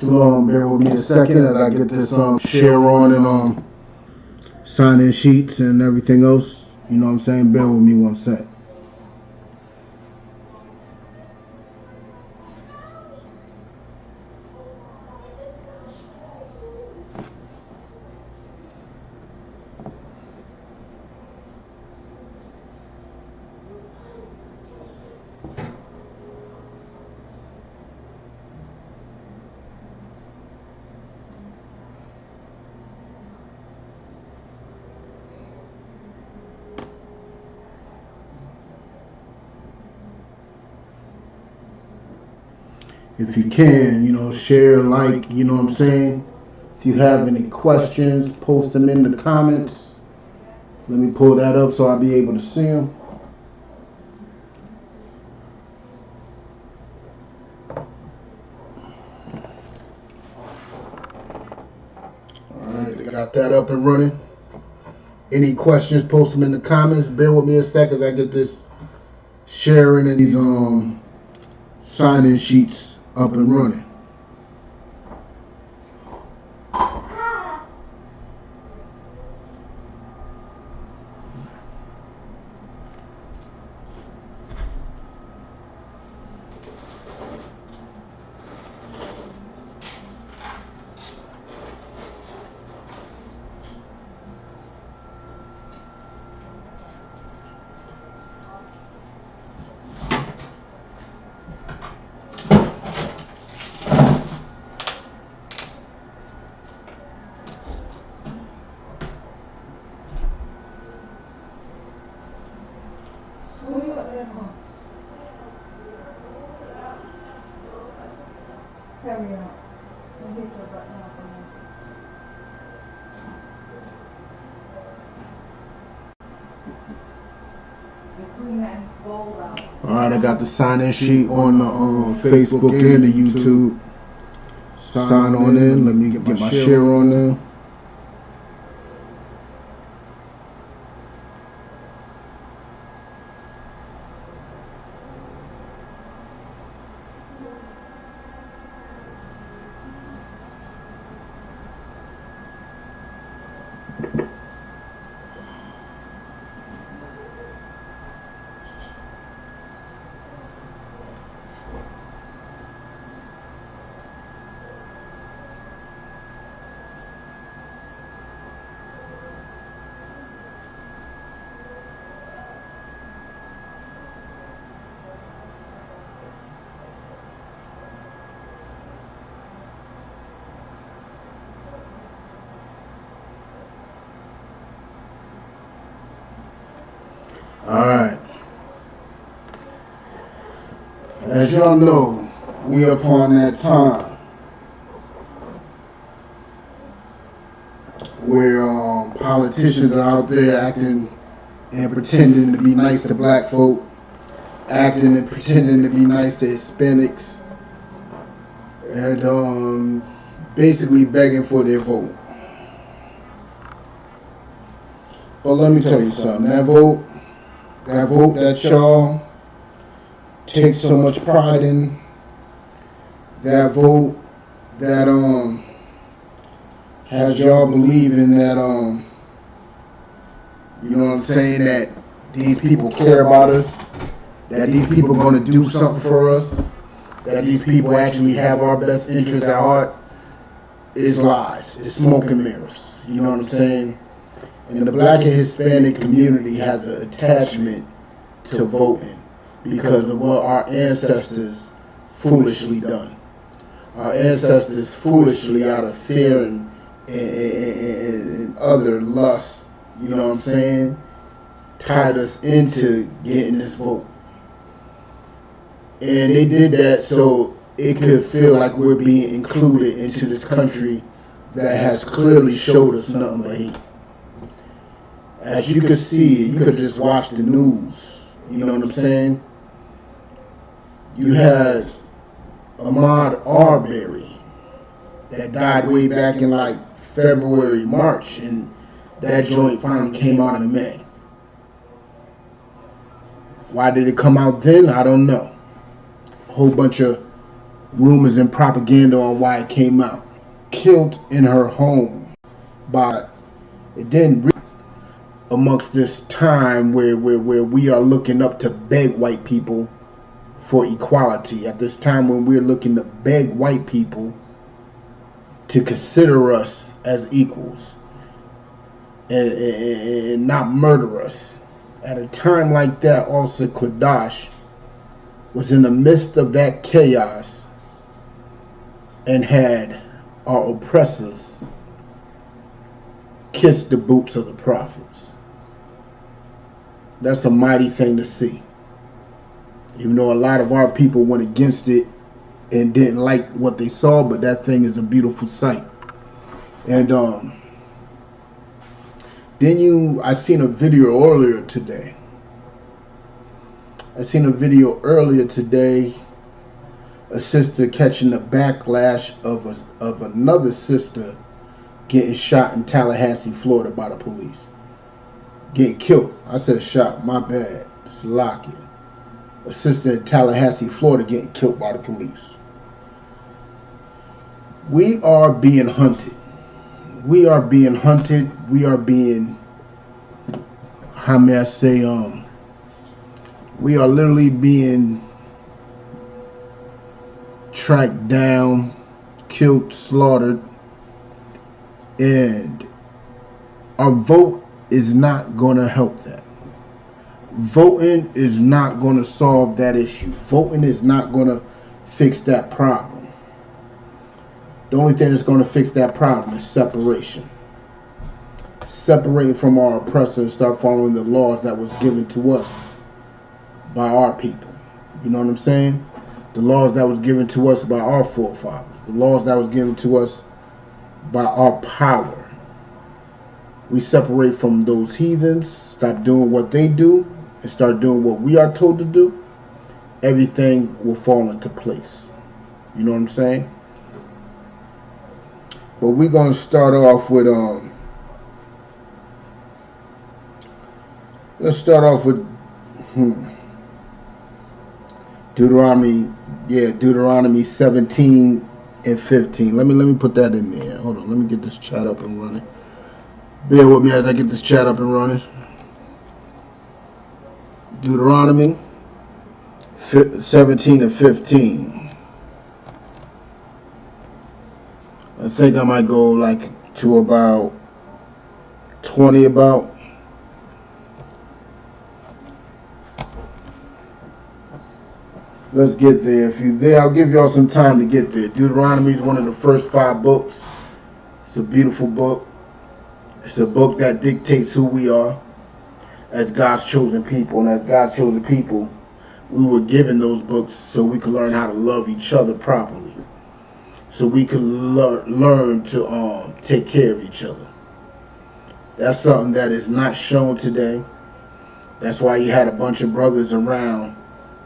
Shalom, bear with me a second as I get this share on and sign-in sheets and everything else. You know what I'm saying? Bear with me one sec. If you can, you know, share, like, you know what I'm saying? If you have any questions, post them in the comments. Let me pull that up so I'll be able to see them. Alright, I got that up and running. Any questions, post them in the comments. Bear with me a second as I get this sharing and these sign-in sheets up and running. Alright, I got the sign-in sheet on the Facebook and the YouTube. Sign on in. Let me get my share on there. Alright. As y'all know, we upon that time where politicians are out there acting and pretending to be nice to black folk, acting and pretending to be nice to Hispanics, and basically begging for their vote. But let me tell you something, that vote that y'all take so much pride in, that vote that has y'all believing that you know what I'm saying, that these people care about us, that these people are going to do something for us, that these people actually have our best interests at heart, is lies. It's smoke and mirrors. You know what I'm saying? And the black and Hispanic community has an attachment to voting because of what our ancestors foolishly done. Our ancestors foolishly, out of fear and other lusts, you know what I'm saying, tied us into getting this vote. And they did that so it could feel like we're being included into this country that has clearly showed us nothing but hate. As you could see, you could just watch the news, you know what I'm saying? You had Ahmaud Arbery that died way back in like February, March, and that joint finally came out in May. Why did it come out then? I don't know. A whole bunch of rumors and propaganda on why it came out. Killed in her home by, it didn't really, amongst this time where we are looking up to beg white people for equality. At this time when we're looking to beg white people to consider us as equals and not murder us. At a time like that, also Kodash was in the midst of that chaos and had our oppressors kiss the boots of the prophets. That's a mighty thing to see. Even though a lot of our people went against it and didn't like what they saw, but that thing is a beautiful sight. And I seen a video earlier today. A sister catching the backlash of another sister getting shot in Tallahassee, Florida by the police. Getting killed. I said shot, my bad. Slocky. A sister in Tallahassee, Florida getting killed by the police. We are being hunted. We are being, how may I say, we are literally being tracked down, killed, slaughtered, and our vote is not going to help that. Voting is not going to solve that issue. Voting is not going to fix that problem. The only thing that's going to fix that problem is separation. Separating from our oppressor and start following the laws that was given to us by our people. You know what I'm saying? The laws that was given to us by our forefathers. The laws that was given to us by our power. We separate from those heathens, stop doing what they do, and start doing what we are told to do. Everything will fall into place. You know what I'm saying? But we're going to start off with, let's start off with Deuteronomy 17 and 15. Let me put that in there. Hold on, let me get this chat up and running. Bear with me as I get this chat up and running. Deuteronomy 17 and 15. I think I might go like to about 20 about. Let's get there. If you're there, I'll give y'all some time to get there. Deuteronomy is one of the first 5 books. It's a beautiful book. It's a book that dictates who we are as God's chosen people. And as God's chosen people, we were given those books so we could learn how to love each other properly. So we could learn to take care of each other. That's something that is not shown today. That's why you had a bunch of brothers around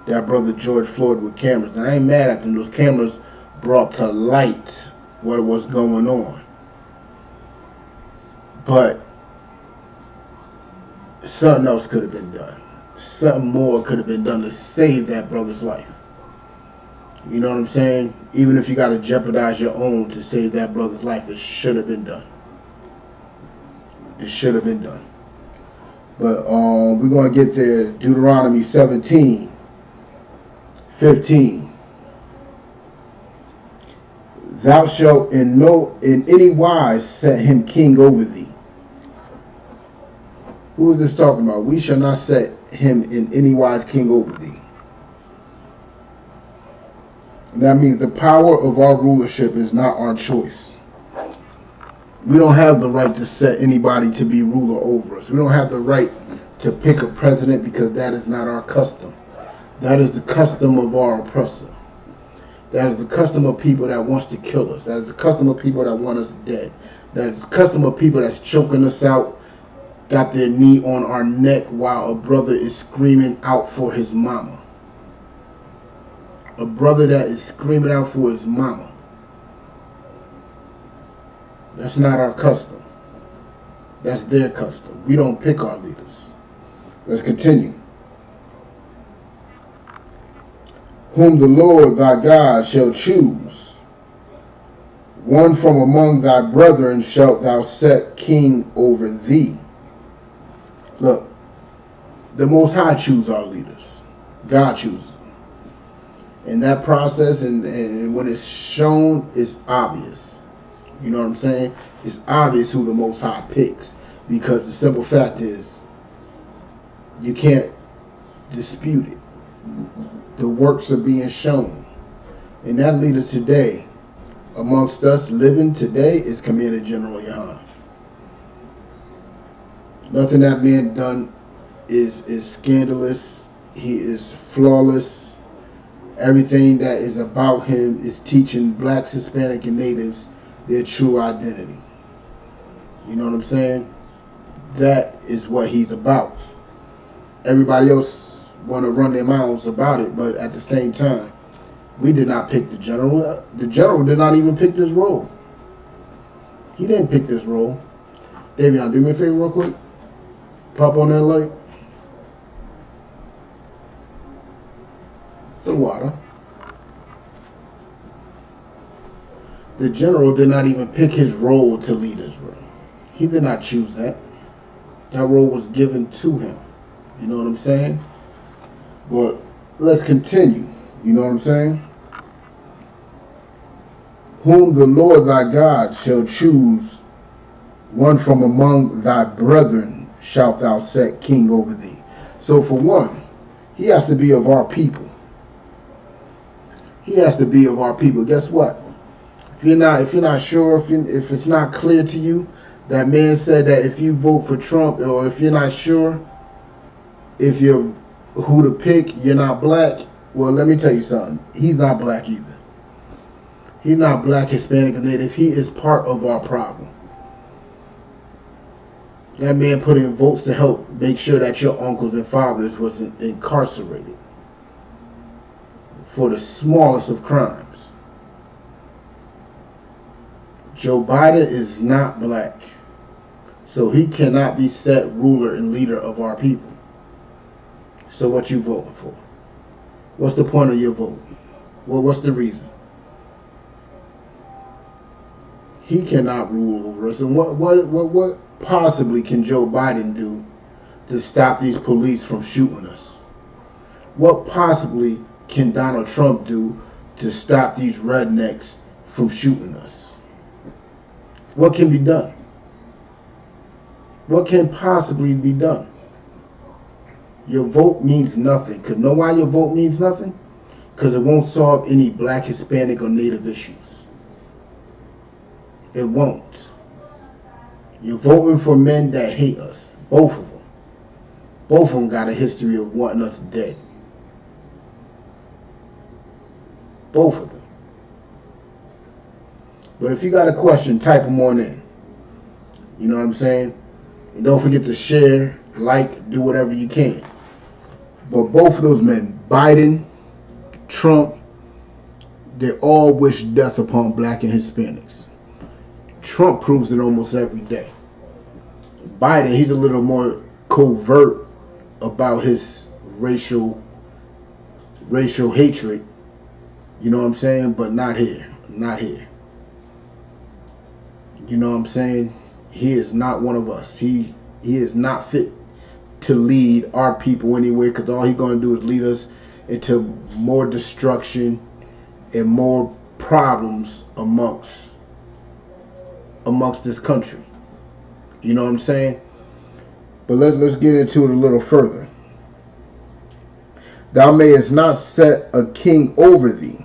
that brother George Floyd with cameras. And I ain't mad at them. Those cameras brought to light what was going on. But something else could have been done. Something more could have been done to save that brother's life. You know what I'm saying? Even if you got to jeopardize your own to save that brother's life, it should have been done. It should have been done. But we're going to get there. Deuteronomy 17, 15. Thou shalt in any wise set him king over thee. Who is this talking about? We shall not set him in any wise king over thee. That means the power of our rulership is not our choice. We don't have the right to set anybody to be ruler over us. We don't have the right to pick a president because that is not our custom. That is the custom of our oppressor. That is the custom of people that wants to kill us. That is the custom of people that want us dead. That is the custom of people that's choking us out, got their knee on our neck while a brother is screaming out for his mama. A brother that is screaming out for his mama. That's not our custom. That's their custom. We don't pick our leaders. Let's continue. whom the Lord thy God shall choose, one from among thy brethren shalt thou set king over thee. Look, the Most High chooses our leaders. God chooses them. And that process, and when it's shown, it's obvious. You know what I'm saying? It's obvious who the Most High picks, because the simple fact is, you can't dispute it. The works are being shown. And that leader today, amongst us living today, is Commander General YAHANNA. Nothing that man done is scandalous. He is flawless. Everything that is about him is teaching blacks, Hispanic, and natives their true identity. You know what I'm saying? That is what he's about. Everybody else want to run their mouths about it, but at the same time, we did not pick the general. The general did not even pick this role. He didn't pick this role. Davion, do me a favor real quick. Pop on that light. The water. The general did not even pick his role to lead Israel. He did not choose that. That role was given to him. You know what I'm saying? But let's continue. You know what I'm saying? Whom the Lord thy God shall choose, one from among thy brethren shalt thou set king over thee. So for one, he has to be of our people. He has to be of our people. Guess what? If you're not sure, if it's not clear to you, that man said that if you vote for Trump, or if you're not sure if you're who to pick, you're not black. Well, let me tell you something. He's not black either. He's not black, Hispanic, or Native. He is part of our problem. That man put in votes to help make sure that your uncles and fathers wasn't incarcerated for the smallest of crimes. Joe Biden is not black, so he cannot be set ruler and leader of our people. So what you voting for? What's the point of your vote? Well, what's the reason? He cannot rule over us. And what possibly can Joe Biden do to stop these police from shooting us? What possibly can Donald Trump do to stop these rednecks from shooting us? What can be done? What can possibly be done? Your vote means nothing. Because know why your vote means nothing? Because it won't solve any black, Hispanic, or Native issues. It won't. You're voting for men that hate us. Both of them. Both of them got a history of wanting us dead. Both of them. But if you got a question, type them on in. You know what I'm saying? And don't forget to share, like, do whatever you can. But both of those men, Biden, Trump, they all wish death upon black and Hispanics. Trump proves it almost every day. Biden, he's a little more covert about his racial hatred. You know what I'm saying? But not here. Not here. You know what I'm saying? He is not one of us. He is not fit to lead our people anywhere, because all he's going to do is lead us into more destruction and more problems amongst this country. You know what I'm saying? But let's get into it a little further. Thou mayest not set a king over thee.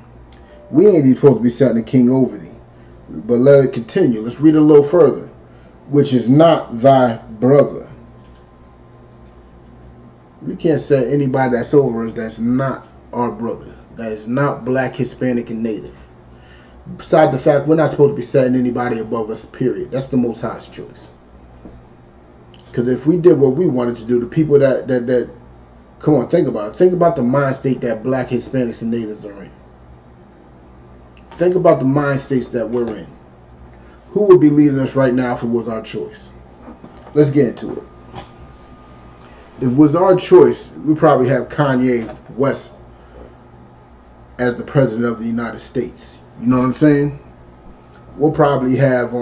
We ain't even supposed to be setting a king over thee. But let it continue. Let's read a little further. Which is not thy brother. We can't set anybody that's over us that's not our brother. That is not black, Hispanic, and Native. Besides the fact, we're not supposed to be setting anybody above us, period. That's the Most High's choice. Because if we did what we wanted to do, the people that come on, think about it. Think about the mind state that black, Hispanics, and Natives are in. Think about the mind states that we're in. Who would be leading us right now if it was our choice? Let's get into it. If it was our choice, we'd probably have Kanye West as the president of the United States. You know what I'm saying? We'll probably have you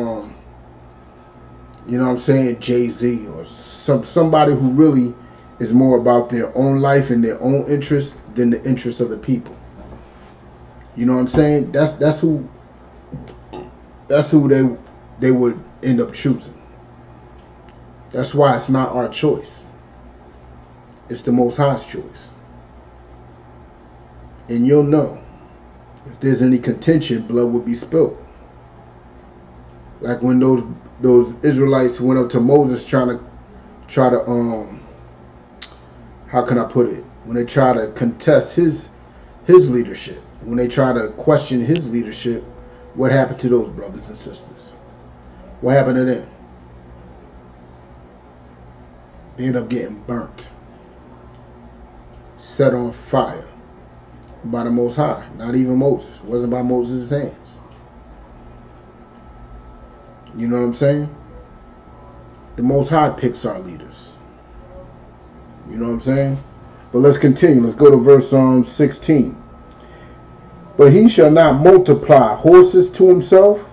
know what I'm saying, Jay-Z or somebody who really is more about their own life and their own interest than the interests of the people. You know what I'm saying? That's who they would end up choosing. That's why it's not our choice. It's the Most High's choice. And you'll know if there's any contention, blood will be spilled. Like when those Israelites went up to Moses try to how can I put it? When they try to contest his leadership, when they try to question his leadership, what happened to those brothers and sisters? What happened to them? They end up getting burnt, set on fire by the Most High. Not even Moses. It wasn't by Moses' hands. You know what I'm saying? The Most High picks our leaders. You know what I'm saying? But let's continue. Let's go to verse 16. But he shall not multiply horses to himself,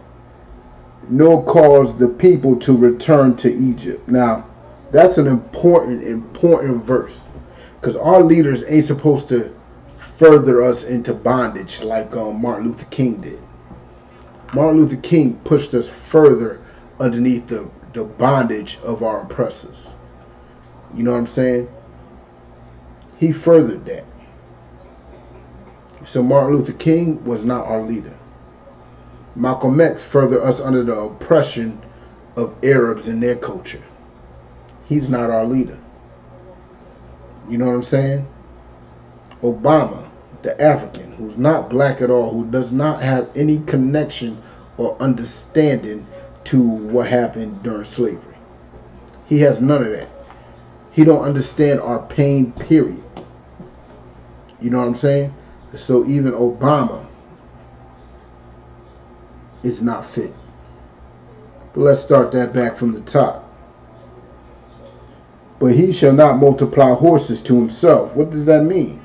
nor cause the people to return to Egypt. Now, that's an important verse. Because our leaders ain't supposed to further us into bondage like Martin Luther King did. Martin Luther King pushed us further underneath the bondage of our oppressors. You know what I'm saying? He furthered that. So Martin Luther King was not our leader. Malcolm X furthered us under the oppression of Arabs and their culture. He's not our leader. You know what I'm saying? Obama, the African, who's not black at all, who does not have any connection or understanding to what happened during slavery. He has none of that. He don't understand our pain, period. You know what I'm saying? So even Obama is not fit. But let's start that back from the top. But he shall not multiply horses to himself. What does that mean?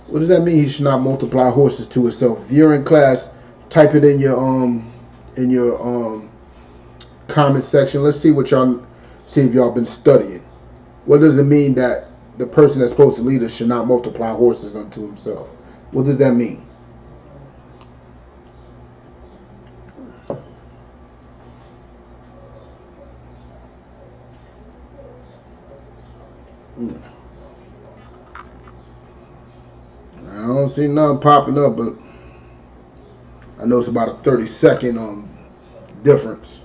What does that mean? He should not multiply horses to himself. If you're in class, type it in your comment section. Let's see what y'all see if y'all been studying. What does it mean that the person that's supposed to lead us should not multiply horses unto himself? What does that mean? I don't see nothing popping up, but I know it's about a 30-second difference.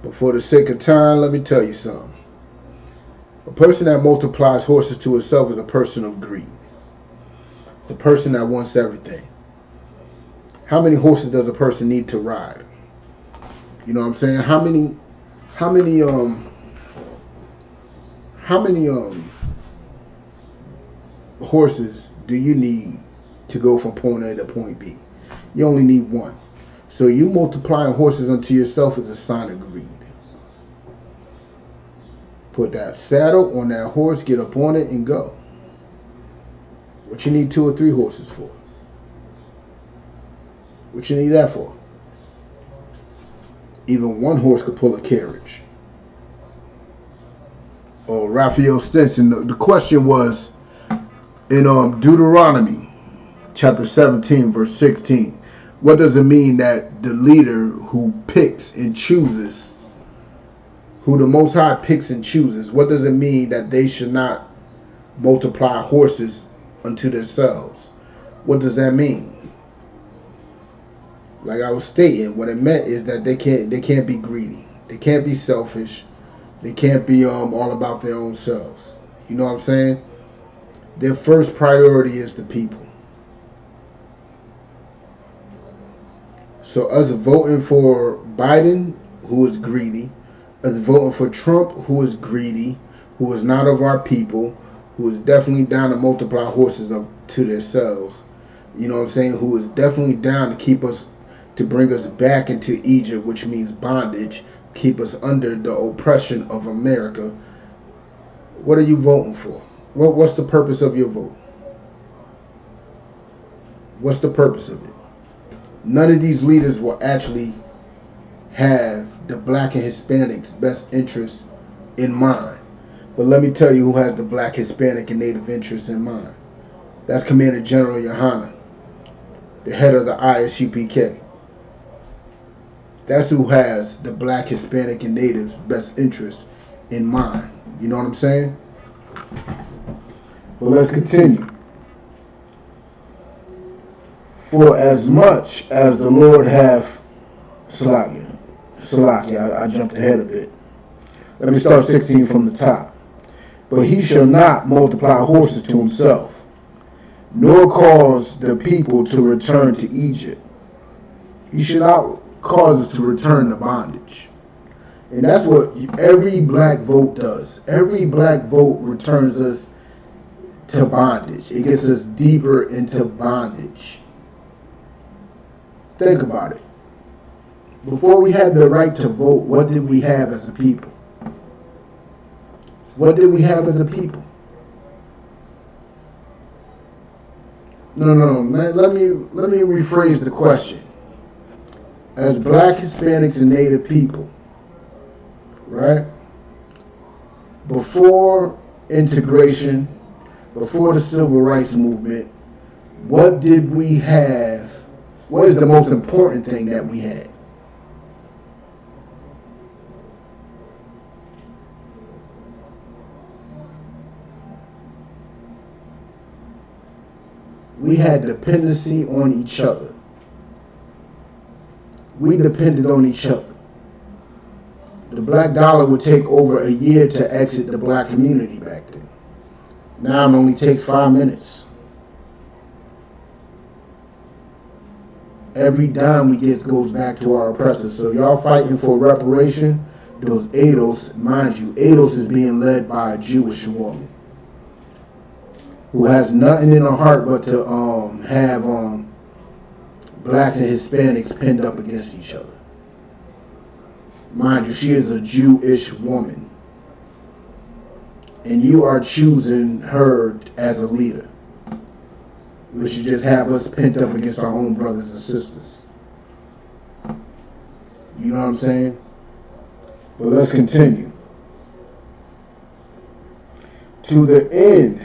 But for the sake of time, let me tell you something. A person that multiplies horses to himself is a person of greed. It's a person that wants everything. How many horses does a person need to ride? You know what I'm saying? How many horses do you need to go from point A to point B? You only need one. So you multiplying horses unto yourself is a sign of greed. Put that saddle on that horse, get up on it, and go. What you need 2 or 3 horses for? What you need that for? Even one horse could pull a carriage. Oh, Raphael Stinson, the question was in Deuteronomy chapter 17, verse 16. What does it mean that the leader who picks and chooses, who the Most High picks and chooses, what does it mean that they should not multiply horses unto themselves? What does that mean? Like I was stating, what it meant is that they can't be greedy. They can't be selfish. They can't be all about their own selves. You know what I'm saying? Their first priority is the people. So us voting for Biden, who is greedy, us voting for Trump, who is greedy, who is not of our people, who is definitely down to multiply horses up to themselves. You know what I'm saying? Who is definitely down to bring us back into Egypt, which means bondage, keep us under the oppression of America, what are you voting for? What's the purpose of your vote? What's the purpose of it? None of these leaders will actually have the black and Hispanics' best interests in mind. But let me tell you who has the black, Hispanic, and Native interests in mind. That's Commander General YAHANNA, the head of the I.S.U.P.K. That's who has the black, Hispanic, and Natives' best interests in mind. You know what I'm saying? But let's continue. For as much as the Lord hath Salakia, I jumped ahead a bit. Let me start 16 from the top. But he shall not multiply horses to himself, nor cause the people to return to Egypt. He should not cause us to return to bondage. And that's what every black vote does. Every black vote returns us to bondage. It gets us deeper into bondage. Think about it. Before we had the right to vote, what did we have as a people? What did we have as a people? No. Let me rephrase the question. As black, Hispanics, and Native people, right? Before integration, before the Civil Rights Movement, what did we have? What is the most important thing that we had? We had dependency on each other. We depended on each other. The black dollar would take over a year to exit the black community back then. Now it only takes 5 minutes. Every dime we get goes back to our oppressors. So y'all fighting for reparation, those ADOS, mind you, ADOS is being led by a Jewish woman who has nothing in her heart but to have blacks and Hispanics pinned up against each other. Mind you, she is a Jewish woman. And you are choosing her as a leader. We should just have us pinned up against our own brothers and sisters. You know what I'm saying? But let's continue. To the end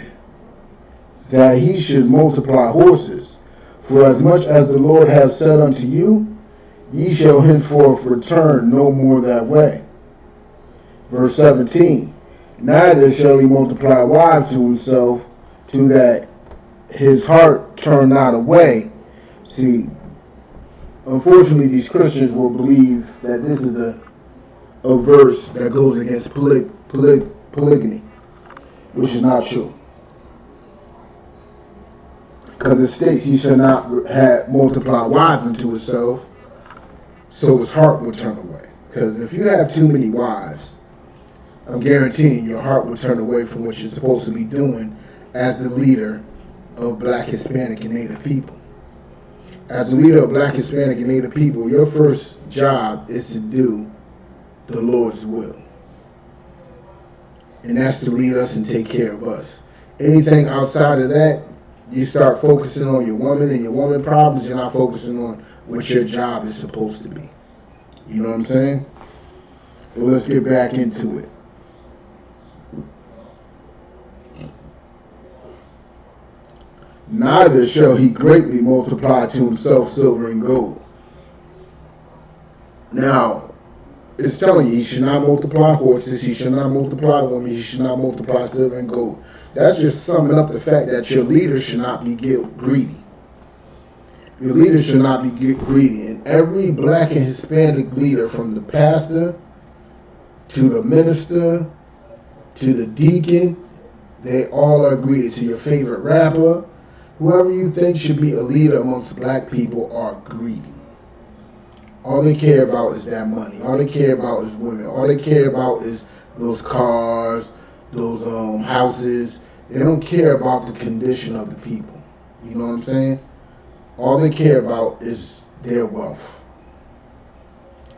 that he should multiply horses, for as much as the Lord hath said unto you, ye shall henceforth return no more that way. Verse 17, neither shall he multiply wives to himself, to that his heart turn not away. See, unfortunately, these Christians will believe that this is a verse that goes against polygamy, which is not true. Because it states he shall not multiply wives unto himself, so his heart will turn away. Because if you have too many wives, I'm guaranteeing your heart will turn away from what you're supposed to be doing as the leader of black, Hispanic, and Native people. As the leader of black, Hispanic, and Native people, your first job is to do the Lord's will. And that's to lead us and take care of us. Anything outside of that, you start focusing on your woman and your woman problems, you're not focusing on what your job is supposed to be. You know what I'm saying? But let's get back into it. Neither shall he greatly multiply to himself silver and gold. Now, it's telling you he should not multiply horses, he should not multiply women, he should not multiply silver and gold. That's just summing up the fact that your leader should not be greedy. Your leader should not be greedy. And every black and Hispanic leader, from the pastor to the minister to the deacon, they all are greedy. To your favorite rapper, whoever you think should be a leader amongst black people are greedy. All they care about is that money. All they care about is women. All they care about is those cars, those houses. They don't care about the condition of the people. You know what I'm saying? All they care about is their wealth.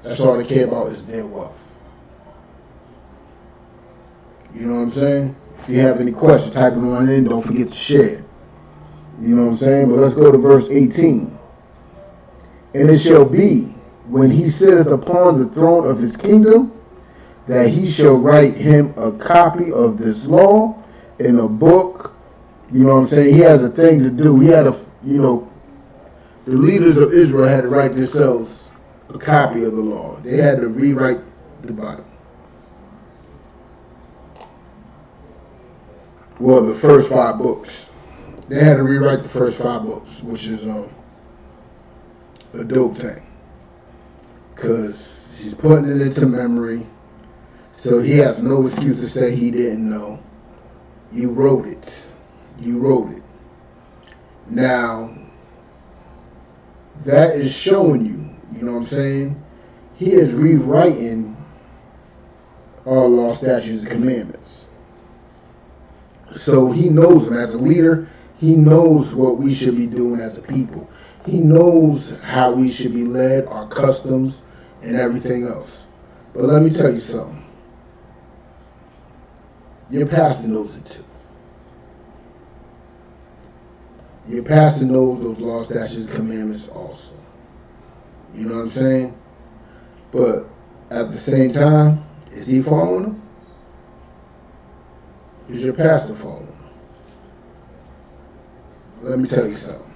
That's all they care about is their wealth. You know what I'm saying? If you have any questions, type them on in. Don't forget to share. You know what I'm saying? But let's go to verse 18. And it shall be, when he sitteth upon the throne of his kingdom, that he shall write him a copy of this law in a book. You know what I'm saying? He had a thing to do. He had the leaders of Israel had to write themselves a copy of the law. They had to rewrite the Bible. Well, the first 5 books. They had to rewrite the first 5 books, which is a dope thing. Because he's putting it into memory. So he has no excuse to say he didn't know. You wrote it. You wrote it. Now, that is showing you, you know what I'm saying? He is rewriting all law, statutes, and commandments. So he knows them as a leader. He knows what we should be doing as a people. He knows how we should be led, our customs, and everything else. But let me tell you something. Your pastor knows it too. Your pastor knows those laws, statutes, commandments also. You know what I'm saying? But at the same time, is he following them? Is your pastor following them? Let me tell you something.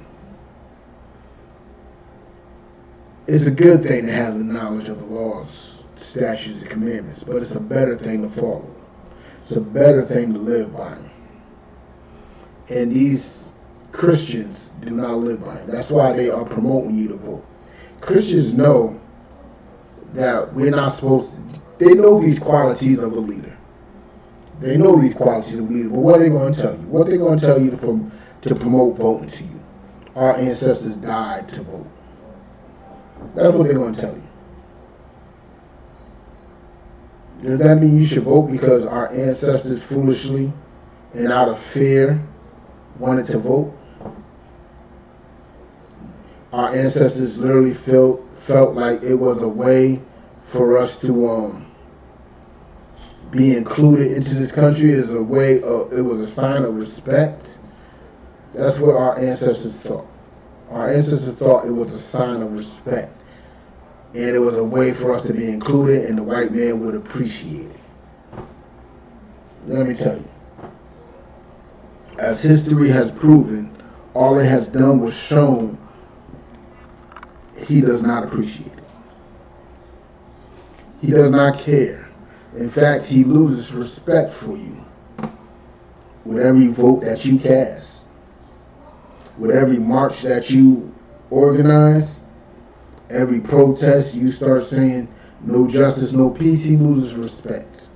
It's a good thing to have the knowledge of the laws, statutes, and commandments, but it's a better thing to follow. It's a better thing to live by. And these Christians do not live by it. That's why they are promoting you to vote. Christians know that we're not supposed to. They know these qualities of a leader. They know these qualities of a leader. But what are they going to tell you? What they're going to tell you to promote voting to you? Our ancestors died to vote. That's what they're going to tell you. Does that mean you should vote because our ancestors foolishly and out of fear wanted to vote? Our ancestors literally felt like it was a way for us to be included into this country. As a way of, it was a sign of respect. That's what our ancestors thought. Our ancestors thought it was a sign of respect. And it was a way for us to be included, and the white man would appreciate it. Let me tell you. As history has proven, all it has done was shown he does not appreciate it. He does not care. In fact, he loses respect for you with every vote that you cast, with every march that you organize. Every protest you start saying no justice, no peace, he loses respect.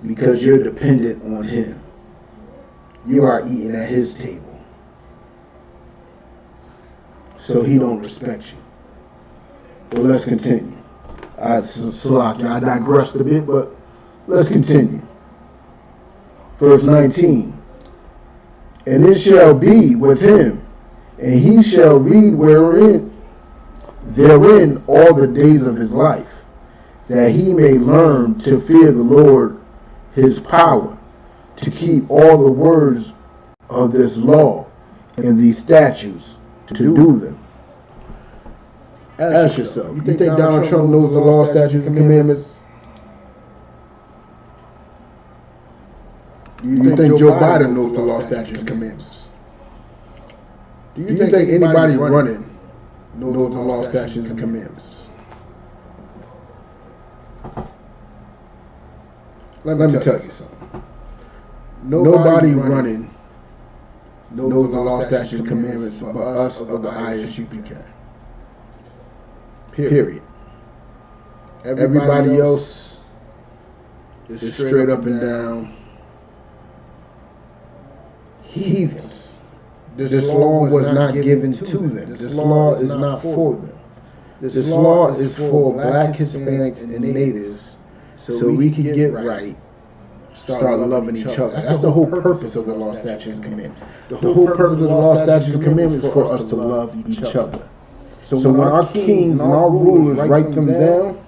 Because you're dependent on him. You are eating at his table. So he don't respect you. Well, let's continue. Salaki, I digressed a bit, but let's continue. Verse 19. And it shall be with him, and he shall read therein all the days of his life, that he may learn to fear the Lord his power, to keep all the words of this law and these statutes, to do them. Ask yourself, you think Donald Trump knows the law, statutes, and commandments? Do you think Joe Biden knows the law, statutes, and commandments? Do you think anybody running knows the law, statutes, and commandments? Let me tell you something. Nobody running knows the law, statutes, and commandments but us of the I.S.U.P.K. Period. Everybody else is straight up and down heathens. This law was not given to them. This law is not for them. This law is for black, Hispanics, and natives so we can get right, start loving each other. That's the whole purpose of the law, statutes, and commandments. The whole purpose of the law, statutes, and commandments is for us to love each other. So when our kings and our rulers write them down,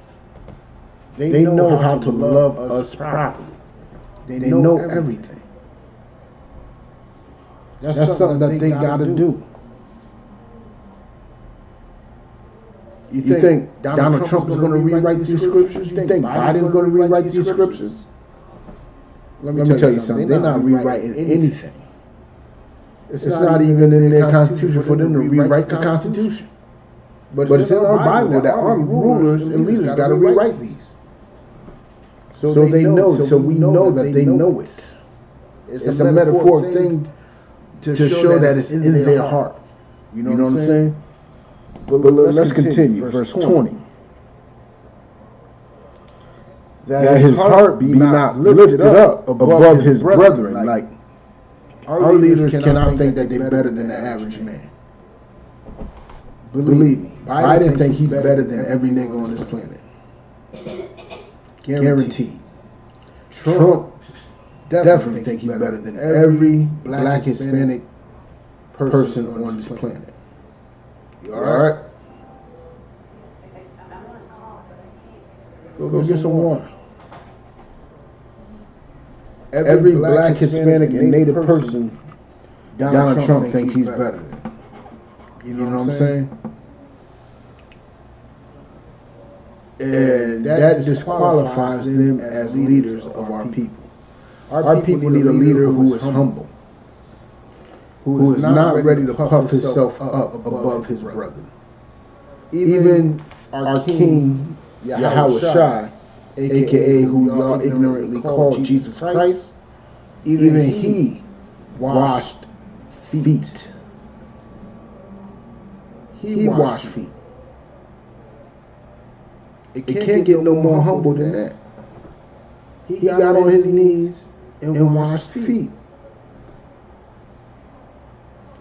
they know how to love us properly. They know everything. That's something that they got to do. You think Donald Trump is going to rewrite these scriptures? You think Biden's going to rewrite these scriptures? Let me tell you something. They're not rewriting anything. It's not even in their Constitution for them to rewrite the Constitution. But it's in our Bible that our rulers and leaders got to rewrite these. So they know. So we know that they know it. It's a metaphoric thing to show that it's in their heart. You know what I'm saying? But let's continue. Verse 20. That his heart be not lifted up above his brethren. Like, our leaders cannot think that they're better than the average man. Believe me, Biden think he's better than every nigga on this planet. Guaranteed. Trump definitely think he's better than every black Hispanic person on this planet. You alright? Go get some water. Every black, Hispanic, and Native person, Donald Trump thinks he's better than. You know what I'm saying? And that disqualifies them as leaders of our people. Our people need a leader who is humble, who is not ready to puff himself up above his brethren. Even our King YAHANNA, a.k.a. who y'all ignorantly call Jesus Christ, even he washed feet. He washed feet. It can't get no more humble than that. He got on his knees and washed feet.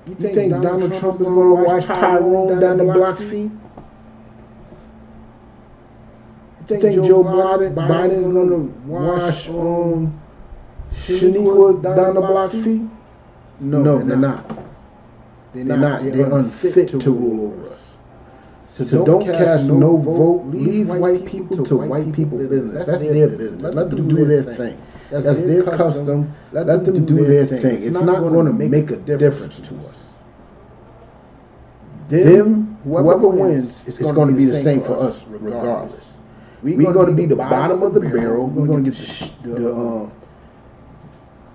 You think Donald Trump is going to wash Tyrone down the block's feet? You think Joe Biden is going to wash Shaniqua down the block's feet? No, they're not. They're not. They're unfit to rule over us. So don't cast no vote. Leave white people to white people's business. That's their business. Let them do their thing. That's their custom. Let them do their thing. It's not going to make a difference to us. Them, whoever wins, it's going to be the same for us regardless. We're going to be the bottom of the barrel. We're going to get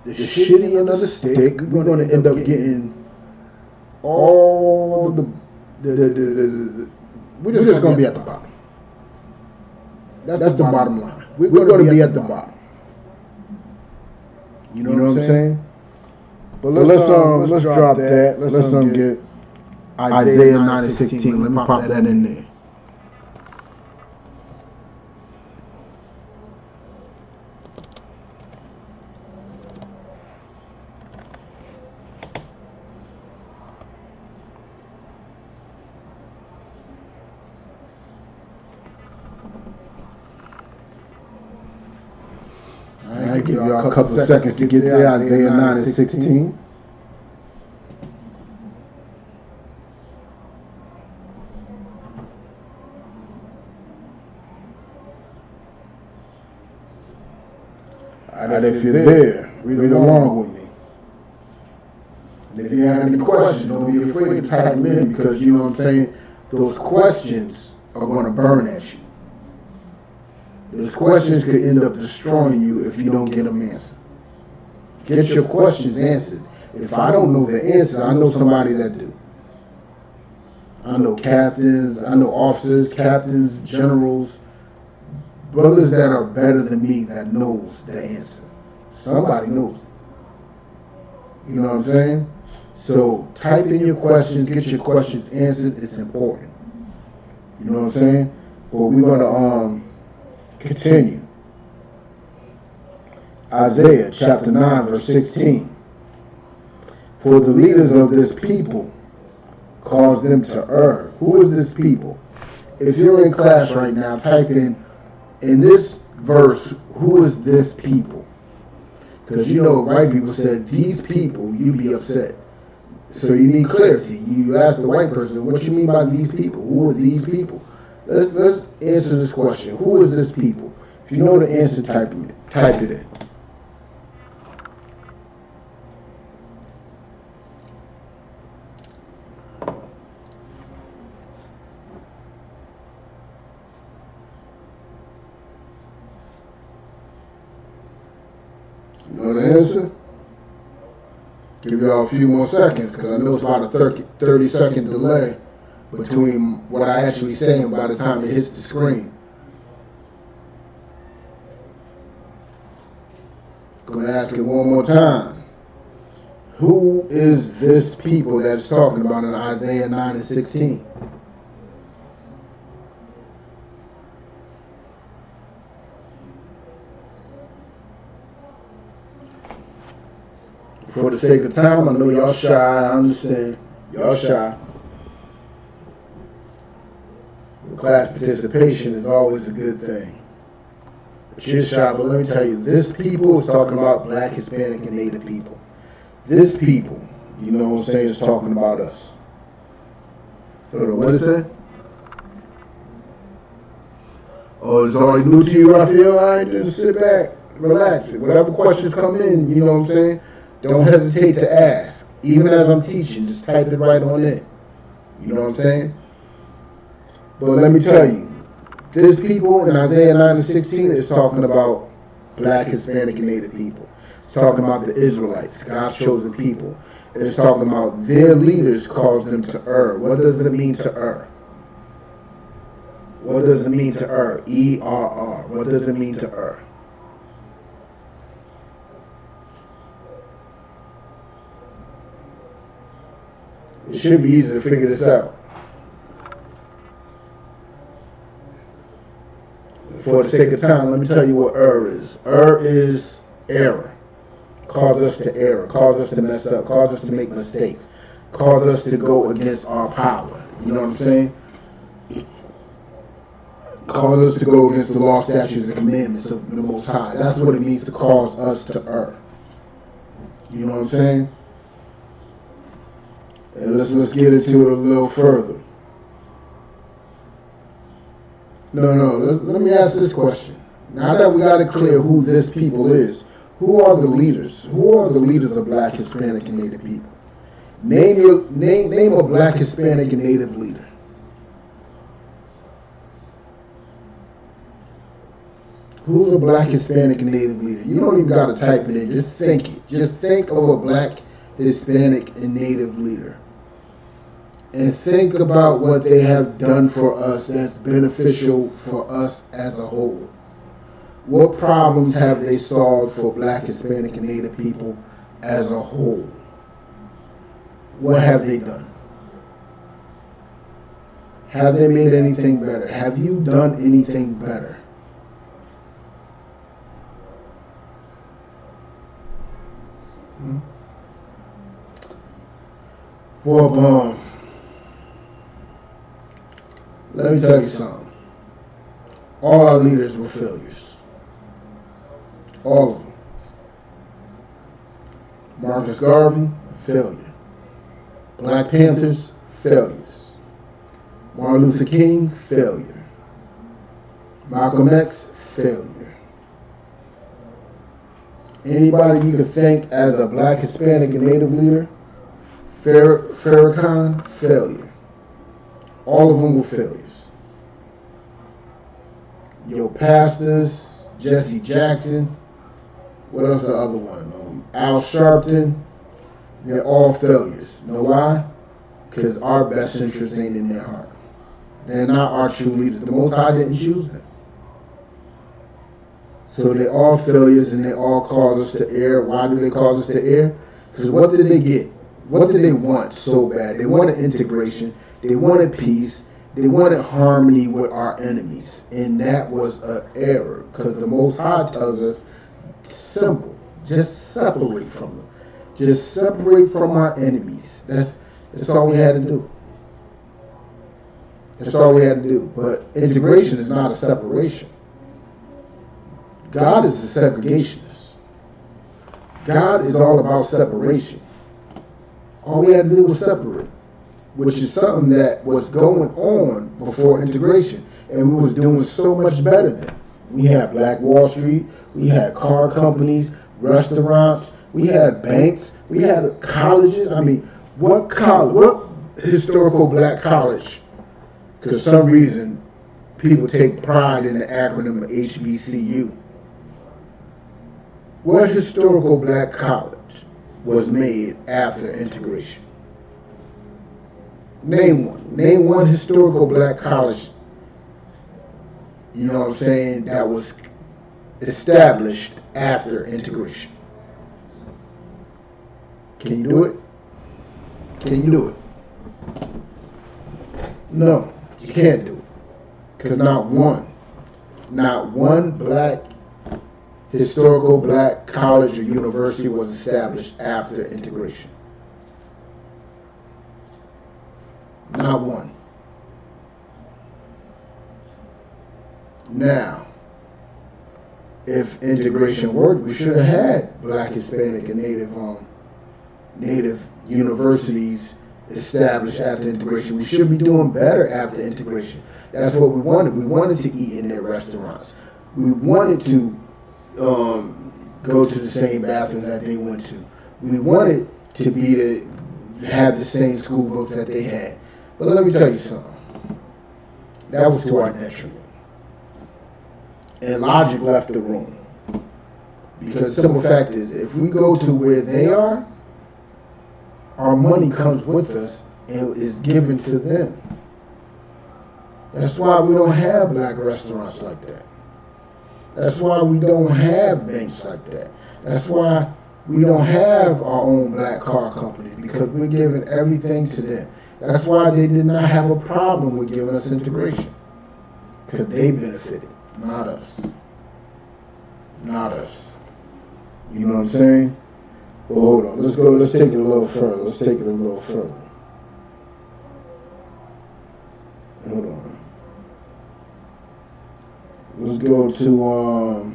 the shitty end of the stick. We're going to end up getting all the we're just going to be at the bottom. That's the bottom line. We're going to be at the bottom. You know what I'm saying? But let's drop that. Let's get Isaiah 9:16. Let me pop that in there. I'll give y'all a couple of seconds to get there. Isaiah 9:16. And if you're there, read along with me. And if you have any questions, don't be afraid to type them in, because you know what I'm saying, those questions are going to burn at you. Those questions could end up destroying you if you don't get them answered. Get your questions answered. If I don't know the answer, I know somebody that do. I know captains, I know officers, captains, generals, brothers that are better than me that knows the answer. Somebody knows it. You know what I'm saying? So type in your questions, get your questions answered. It's important. You know what I'm saying? But we're going to continue. Isaiah chapter 9 verse 16. For the leaders of this people cause them to err. Who is this people? If you're in class right now, type in this verse, who is this people? Because you know white people said these people, you be upset. So you need clarity. You ask the white person, what you mean by these people? Who are these people? Let's answer this question. Who is this people? If you know the answer, type it in. You know the answer? Give y'all a few more seconds because I know it's about a 30-second delay between what I actually say and by the time it hits the screen. Gonna ask it one more time. Who is this people that's talking about in Isaiah 9:16? For the sake of time, I know y'all shy. I understand. Y'all shy. Class participation is always a good thing. But you're shy, but let me tell you, this people is talking about Black, Hispanic, and Native people. This people, you know what I'm saying, is talking about us. Hold on, what is it? Oh, it's already new to you, Raphael? All right, just sit back, relax. Whatever questions come in, you know what I'm saying, don't hesitate to ask. Even as I'm teaching, just type it right on in. You know what I'm saying? But let me tell you, this people in Isaiah 9:16 is talking about Black, Hispanic, and Native people. It's talking about the Israelites, God's chosen people. And it's talking about their leaders caused them to err. What does it mean to err? What does it mean to err? E-R-R. What does it mean to err? It should be easy to figure this out. For the sake of time, let me tell you what err is. Err is error. Cause us to err, cause us to mess up, cause us to make mistakes, cause us to go against our power. You know what I'm saying? Cause us to go against the law, statutes, and commandments of the Most High. That's what it means to cause us to err. You know what I'm saying? And let's get into it a little further. No, let me ask this question. Now that we got it clear who this people is, who are the leaders? Who are the leaders of Black, Hispanic, and Native people? Name a Black, Hispanic, and Native leader. Who's a Black, Hispanic, and Native leader? You don't even got to type it in. Just think it. Just think of a Black, Hispanic, and Native leader. And think about what they have done for us that's beneficial for us as a whole. What problems have they solved for Black, Hispanic, and Native people as a whole? What have they done? Have they made anything better? Have you done anything better? Well, let me tell you something. All our leaders were failures. All of them. Marcus Garvey, failure. Black Panthers, failures. Martin Luther King, failure. Malcolm X, failure. Anybody you could think as a Black, Hispanic, and Native leader, Farrakhan, failure. All of them were failures. Your pastors, Jesse Jackson, what else the other one? Al Sharpton, they're all failures. You know why? Because our best interests ain't in their heart. They're not our true leaders. The Most High didn't choose them. So they're all failures and they all cause us to err. Why do they cause us to err? Because what did they get? What did they want so bad? They wanted integration. They wanted peace. They wanted harmony with our enemies. And that was an error. Because the Most High tells us, simple, just separate from them. Just separate from our enemies. That's all we had to do. That's all we had to do. But integration is not a separation. God is a segregationist. God is all about separation. All we had to do was separate, which is something that was going on before integration, and we was doing so much better then. We had Black Wall Street, we had car companies, restaurants, we had banks, we had colleges. I mean, what historical black college? Because for some reason, people take pride in the acronym of HBCU. What historical black college was made after integration? Name one. Name one historical black college, you know what I'm saying, that was established after integration. Can you do it? Can you do it? No, you can't do it. Because not one black historical black college or university was established after integration. Not one. Now, if integration worked, we should have had Black, Hispanic, and Native universities established after integration. We should be doing better after integration. That's what we wanted. We wanted to eat in their restaurants. We wanted to go to the same bathroom that they went to. We wanted to have the same school books that they had. But let me tell you something. That was to our detriment. And logic left the room. Because the simple fact is, if we go to where they are, our money comes with us and is given to them. That's why we don't have black restaurants like that. That's why we don't have banks like that. That's why we don't have our own black car companies, because we're giving everything to them. That's why they did not have a problem with giving us integration, because they benefited, not us. Not us. You know what I'm saying? Well, hold on. Let's take it a little further. Hold on. Let's go to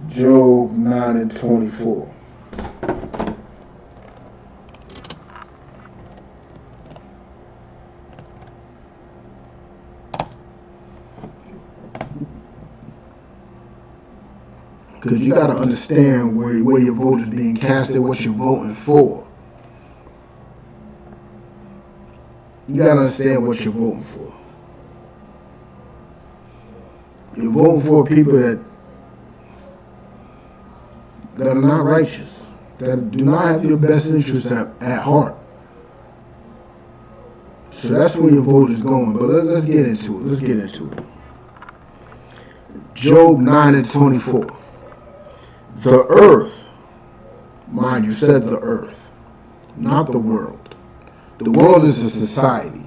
Job 9 and 24. Because you got to understand where your vote is being casted, what you're voting for. You got to understand what you're voting for. You're voting for people that are not righteous, that do not have your best interests at heart. So that's where your vote is going. But let's get into it. Job 9 and 24. The earth, mind you, said the earth, not the world. The world is a society.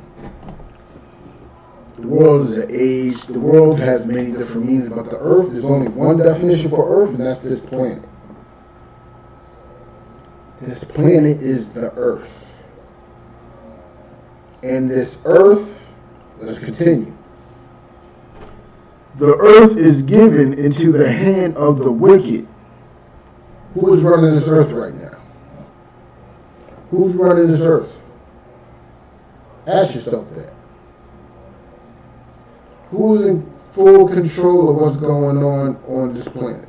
The world is an age. The world has many different meanings, but the earth, there's only one definition for earth, and that's this planet. This planet is the earth. And this earth, let's continue. The earth is given into the hand of the wicked. Who is running this earth right now? Who's running this earth? Ask yourself that. Who's in full control of what's going on this planet?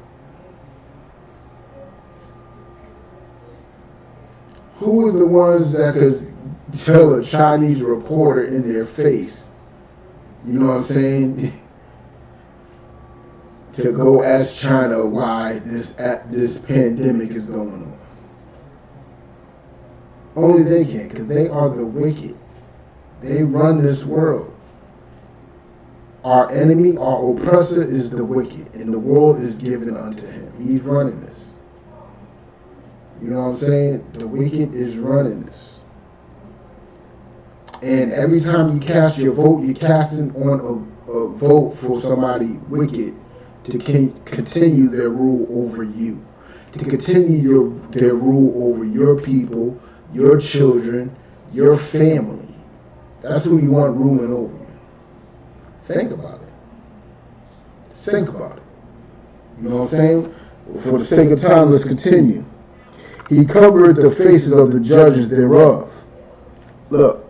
Who are the ones that could tell a Chinese reporter in their face, you know what I'm saying, to go ask China why this pandemic is going on? Only they can, because they are the wicked. They run this world. Our enemy, our oppressor is the wicked, and the world is given unto him. He's running this. You know what I'm saying? The wicked is running this. And every time you cast your vote, you're casting on a vote for somebody wicked to continue their rule over you, to continue their rule over your people, your children, your family. That's who you want ruling over you. Think about it. Think about it. You know what I'm saying? For the sake of time, let's continue. He covered the faces of the judges thereof. Look,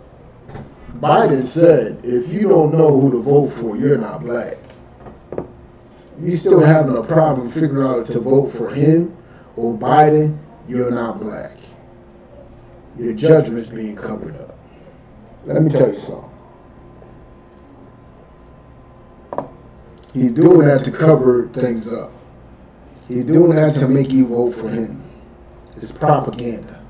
Biden said, if you don't know who to vote for, you're not black. You still having a problem figuring out to vote for him or Biden, you're not black. Your judgment's being covered up. Let me tell you something. He's doing that to cover things up. He's doing that to make you vote for him. It's propaganda.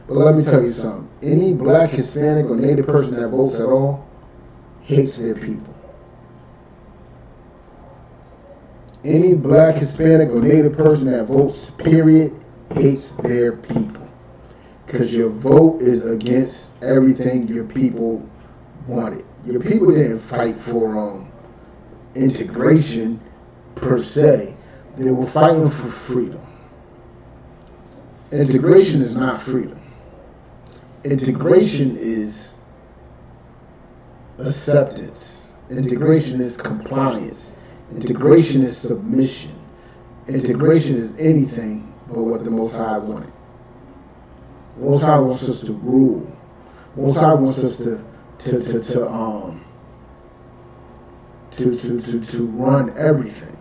But let me tell you something. Any black, Hispanic, or Native person that votes at all hates their people. Any black, Hispanic, or Native person that votes, period, hates their people. Because your vote is against everything your people wanted. Your people didn't fight for integration per se. They were fighting for freedom. Integration is not freedom. Integration is acceptance. Integration is compliance. Integration is submission. Integration is anything but what the Most High wanted. The Most High wants us to rule. The Most High wants us to run everything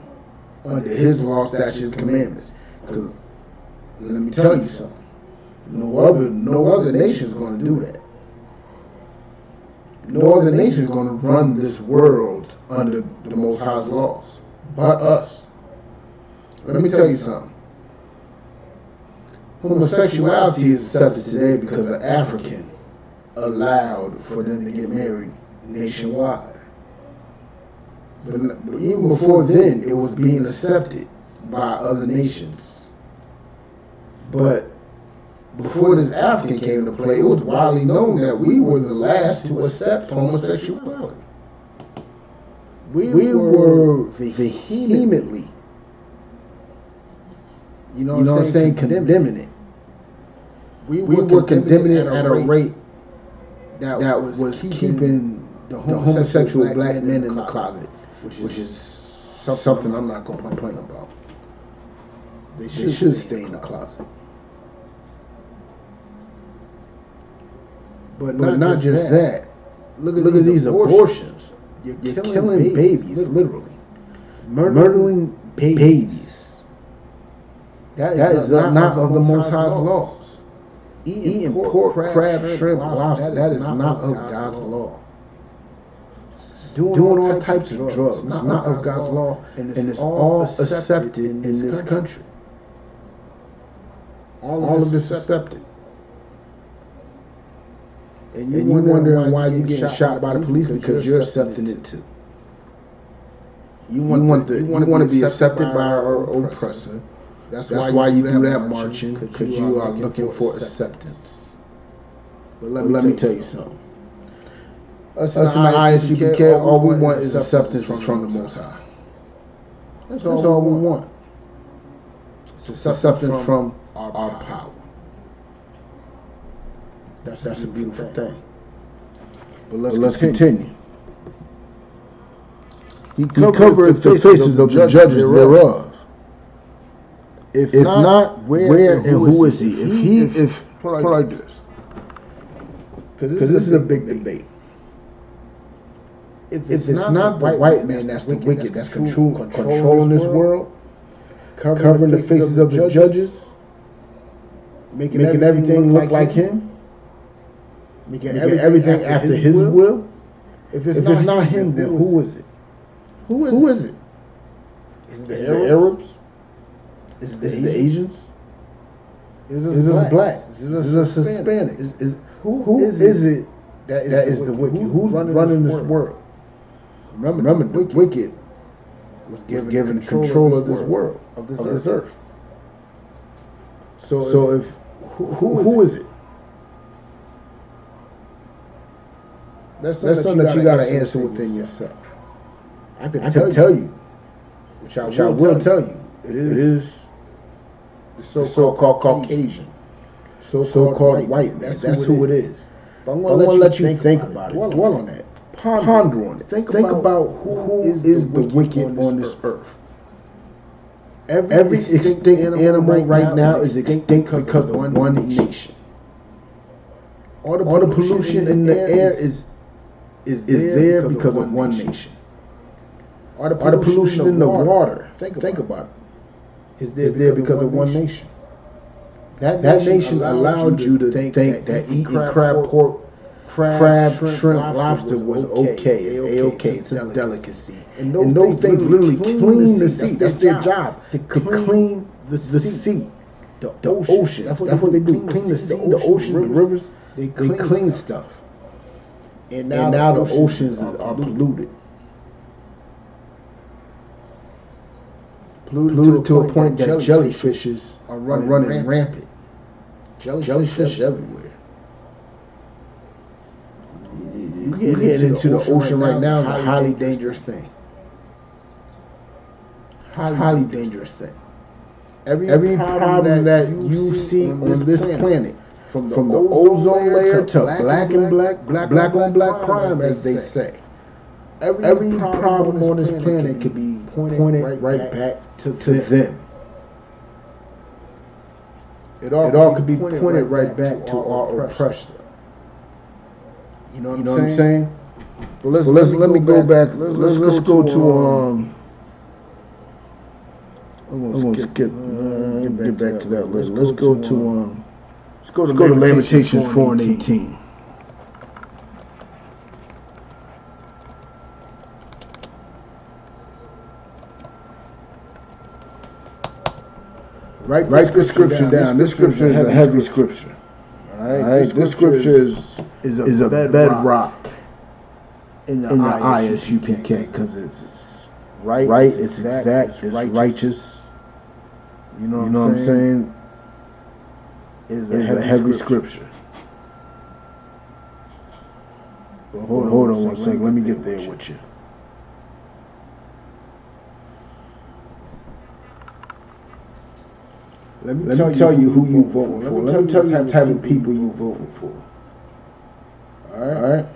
under His law, statutes, and commandments. Because let me tell you something. No other nation is going to do that. No other nation is going to run this world under the Most High's laws, but us. Let me tell you something. Homosexuality is accepted today because an African allowed for them to get married nationwide. But even before then, it was being accepted by other nations. But before this African came into play, it was widely known that we were the last to accept homosexuality. We were vehemently, you know what I'm saying, condemning it. We were condemning it at a rate that was keeping the homosexual black men in the closet, which is something I'm not going to complain about. They should stay in the closet. But not just that. Look at these abortions. You're killing babies, literally. Murdering babies. That is not of the Most High's laws. Eating pork, crab, shrimp, lobster, that is not of God's law. Doing all types of drugs, not of God's law, and it's all accepted in this country. All of this accepted. And you're wondering why you're getting shot by the police because you're accepting it too. You want to be accepted by our oppressor. That's why you do that marching, because you are looking for acceptance. But let me tell you something. Us in the I.S.U.P.K, all we want is acceptance from the Most High. That's all we want. It's acceptance from our power. That's a beautiful thing. But let's continue. He covered the faces of the judges thereof. If not, where and who is he? If put like this, because this is a big debate. If it's not the white man that's the wicked, that's controlling this world, covering the faces of the judges, making everything look like him, making everything after his will. If it's not him, then who is it? Who is it? Is it the Arabs? Is it the Asians? Is it blacks? Is it Hispanics? Who is it that is the wicked? Who's running this world? Remember, the wicked was given control of this world, of this earth. So if who is it? That's something that you got to answer within yourself. I could tell you, which I will tell you. It is the so-called Caucasian, so-called white man. That's who it is. But I'm going to let you think about it. Dwell on that. Ponder on it. Think about who is the wicked on this earth. Every extinct animal right now is extinct because of one nation. All the pollution in the air is there because of one nation. All the pollution in the water, think about it, is there because of one nation. That nation allowed you to think that eating crab, pork, crab, shrimp, lobster was okay. It's a delicacy. And those things literally clean the sea. That's their job, to clean the sea, the ocean. That's what they do. Clean the sea, the ocean, the rivers. They clean stuff. And now the oceans are polluted. Polluted to a point that jellyfishes are running rampant. Jellyfish everywhere. You get into the ocean right now is a highly dangerous thing. Highly dangerous thing. Every problem that you see on this planet, from the ozone layer to black on black crime, as they say. Every problem on this planet could be pointed right back to them. It all could be pointed right back to our oppressor. You know what I'm saying? Well, let me go back. Let's go to I'm gonna skip. Get back to that list. Let's go to Lamentations 4:18. Write the scripture down. This scripture is a heavy scripture. All right. This scripture is a bedrock in the I.S.U.P.K. because it's right, it's exact, it's righteous. You know what I'm saying? It's a heavy scripture. But hold on one second. Let me get there with you. Let me tell you who you vote for. Let me tell you the type of people you voting for. All right.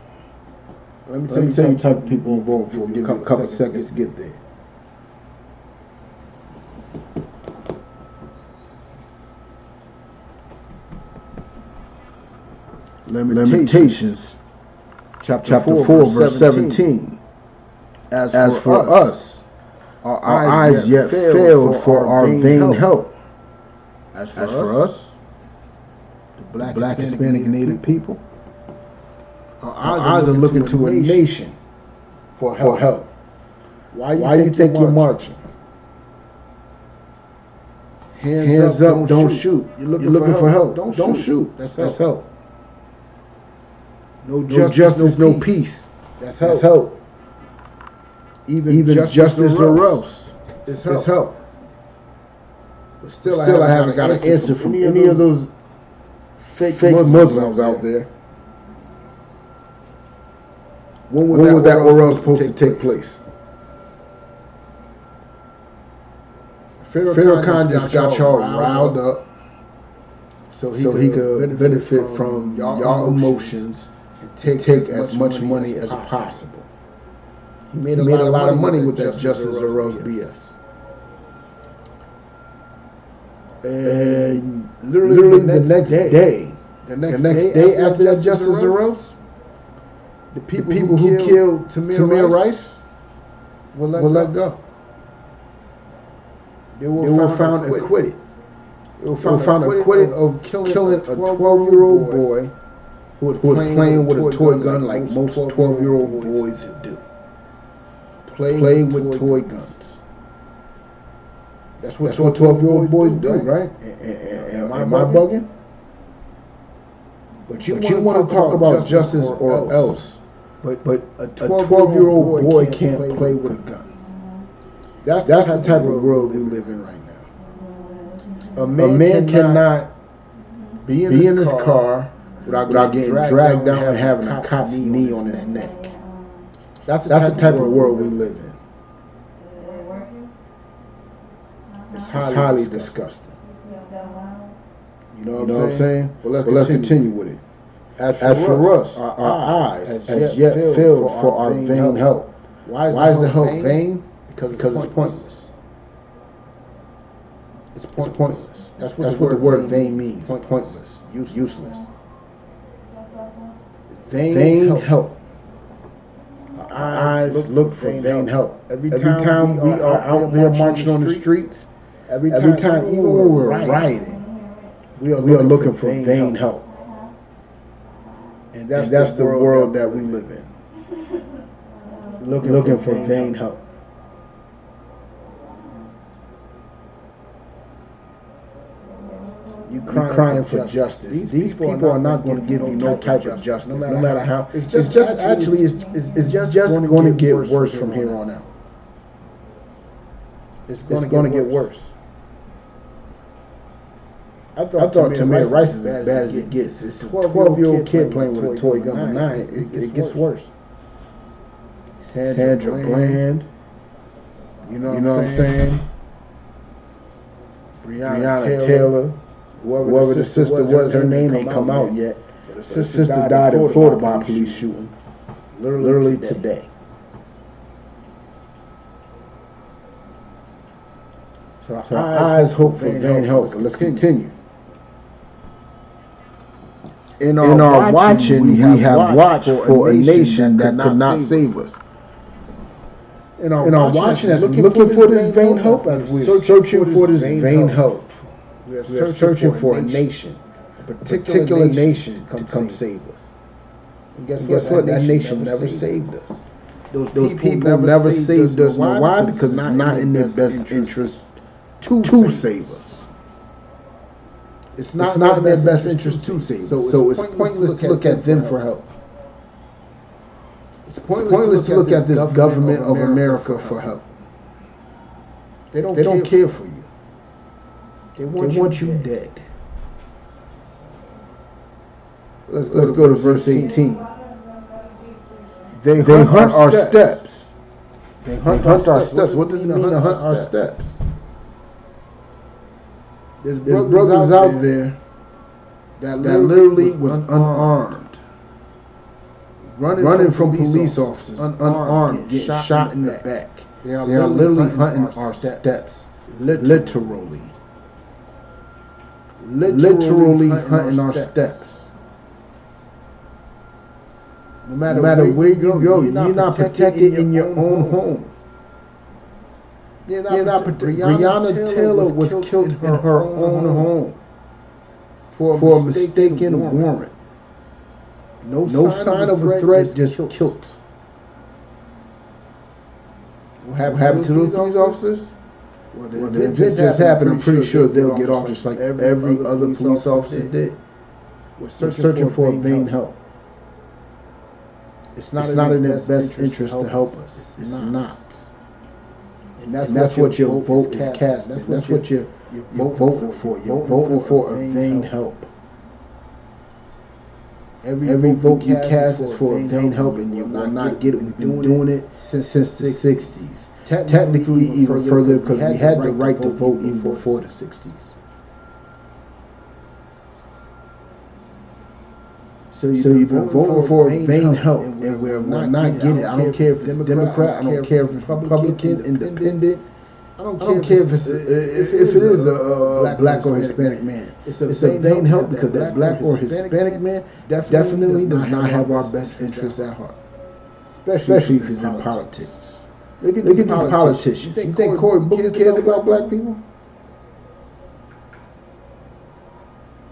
Let me tell you the type of people you vote for. Give you a couple seconds to get there. Lamentations, chapter 4, verse 17. As for us, our eyes yet failed for our vain help. As for us, the black, Hispanic, Native people, our eyes are looking to a nation for help. Why you think you're marching? Hands up, don't shoot. You're looking for help. Don't shoot. That's help. No justice, no peace. That's help. Even justice or else. It's help. But still I haven't got an answer from any of those fake Muslims out there. When was that or else supposed to take place? Farrakhan just got y'all riled up so he could benefit from y'all emotions and take as much money as possible. He made a lot of money with that justice or else BS. And literally the next day after that justice or else, the people who killed Tamir Rice will let go. They were found acquitted. They were found acquitted of killing a 12-year-old boy who was playing with a toy gun like most 12-year-old boys do. Play with toy guns. That's what 12-year-old boys do, right? Am I bugging? But you want to talk about justice or else. But a 12-year-old boy can't play with a gun. That's the type of world we live in right now. A man cannot be in his car without getting dragged down and having a cop's knee on his neck. That's the type of world we live in. It's highly disgusting. You know what I'm saying? Well, let's continue with it. As for us, our eyes has yet failed for our vain help. Why is the help vain? Because it's pointless. It's pointless. That's what the word vain means. Pointless, useless. Vain help. Our eyes look for vain help. Every time we are out there marching on the streets, every time, even when we're rioting, we are looking for vain help. And that's the world that we live in. Looking for vain help. You're crying for justice. These people are not going to give you no type of justice, no matter how. It's just going to get worse from here on out. It's going to get worse. I thought Tamir Rice is as bad as it gets. It's a 12-year-old kid playing with a toy gun at 9. It gets worse. Sandra Bland. You know what I'm saying? Breonna Taylor. Whoever the sister was, her name ain't come out yet. But the sister died in Florida by a police shooting. Literally today. So our eyes hope for vain help. But let's continue. In our watching, we have watched for a nation that could not save us. In our watching, as we're looking for this vain help, as we're searching for this vain help, we are searching for a nation, a particular nation to come save us. And guess what? That nation never saved us. Those people never saved us. Why? Because it's not in their best interest to save us. It's not in their best interest to save us. So it's pointless to look at them for help. It's pointless to look at this government of America for help. They don't care for you. They want you dead. Let's go to verse 18. They hunt our steps. They hunt our steps. What does it mean to hunt our steps? There's brothers out there that literally was unarmed, running from police officers, unarmed, getting shot in the back. They are literally hunting our steps. Literally hunting our steps. No matter where you go, you're not protected in your own home. You're not protected. Breonna Taylor was killed in her own home for a mistaken warrant. No sign of a threat, just killed. What happened to those police officers? Well, if it just happened, I'm pretty sure they'll get off just like every other police officer did. We're searching for vain help. It's not in their best interest to help us. It's not. And that's what your vote is casting. That's what you're voting for. You're voting for a vain help. Every vote you cast is for a vain help, and you will not get it. We've been doing it since the 60s. Technically, even further, because we had the right to vote even before the 60s. So you've been voting for vain help, and we're not getting it. I don't care if it's Democrat, I don't care if it's Republican, Independent. I don't care if it is a black or Hispanic man. It's a vain help because that black or Hispanic man definitely does not have our best interests at heart, especially if he's in politics. Look at these politicians. You think Cory Booker cares about black people?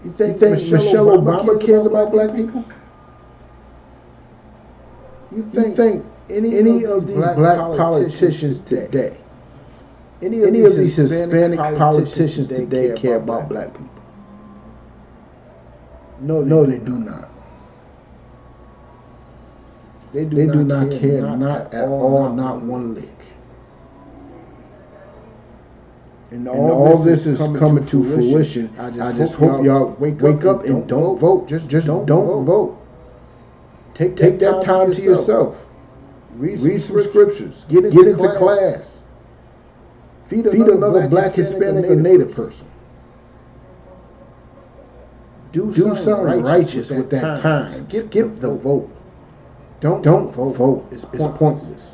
You think Michelle Obama cares about black people? You think any of these black politicians today, any of these Hispanic politicians today care about black people? No, they do not. They do not care, not at all, not one lick. And all this is coming to fruition. I just hope y'all wake up and don't vote. Just don't vote. Take that time to yourself. Read some scriptures. Get into class. Feed another black, Hispanic, or Native person. Do something righteous with that time. Skip the vote. Don't vote. It's pointless.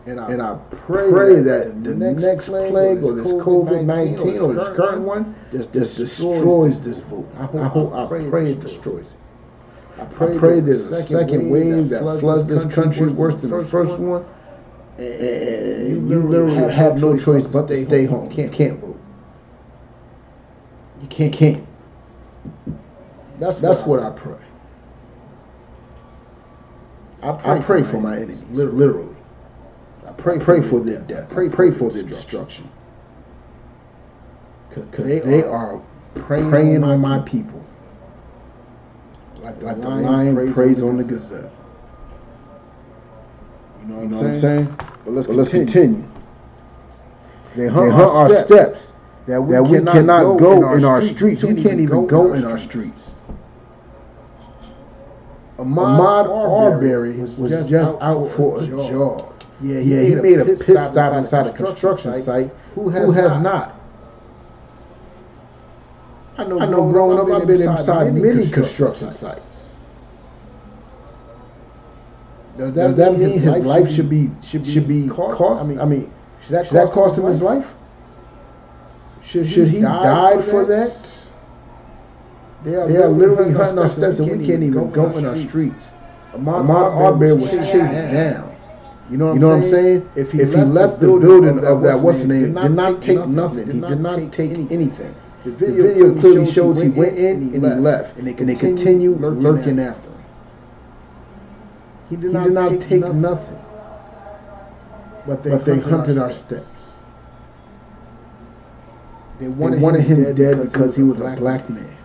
And I pray that the next plague or this COVID-19 or this current one just destroys this vote. I pray it destroys it. I pray there's a second wave that floods this country worse than the first one. And you literally have no choice but to stay home. You can't vote. You can't. That's what I pray. I pray for my enemies, literally. I pray for their death. I pray for their destruction. Because they are preying on my people. Like the lion preys on the gazelle. You know what I'm saying? But let's continue. They hunt our steps that we cannot go in our streets. We can't even go in our streets. Ahmaud Arbery was just out for a jog. Yeah, he made a pit stop inside a construction site. Who has not? I know growing up, I've been inside many construction sites. Does that mean his life should be cost? I mean, should that cost him his life? Should he die for that? They are literally hunting our steps and we can't even go in our streets. Ahmaud Arbery was chased down. You know what I'm saying? If he left the building of that what's the name, did not take nothing. He did not take anything. The video clearly shows he went in and he left, and they continued lurking after him. He did not take nothing. But they hunted our steps. They wanted him dead because he was a black man.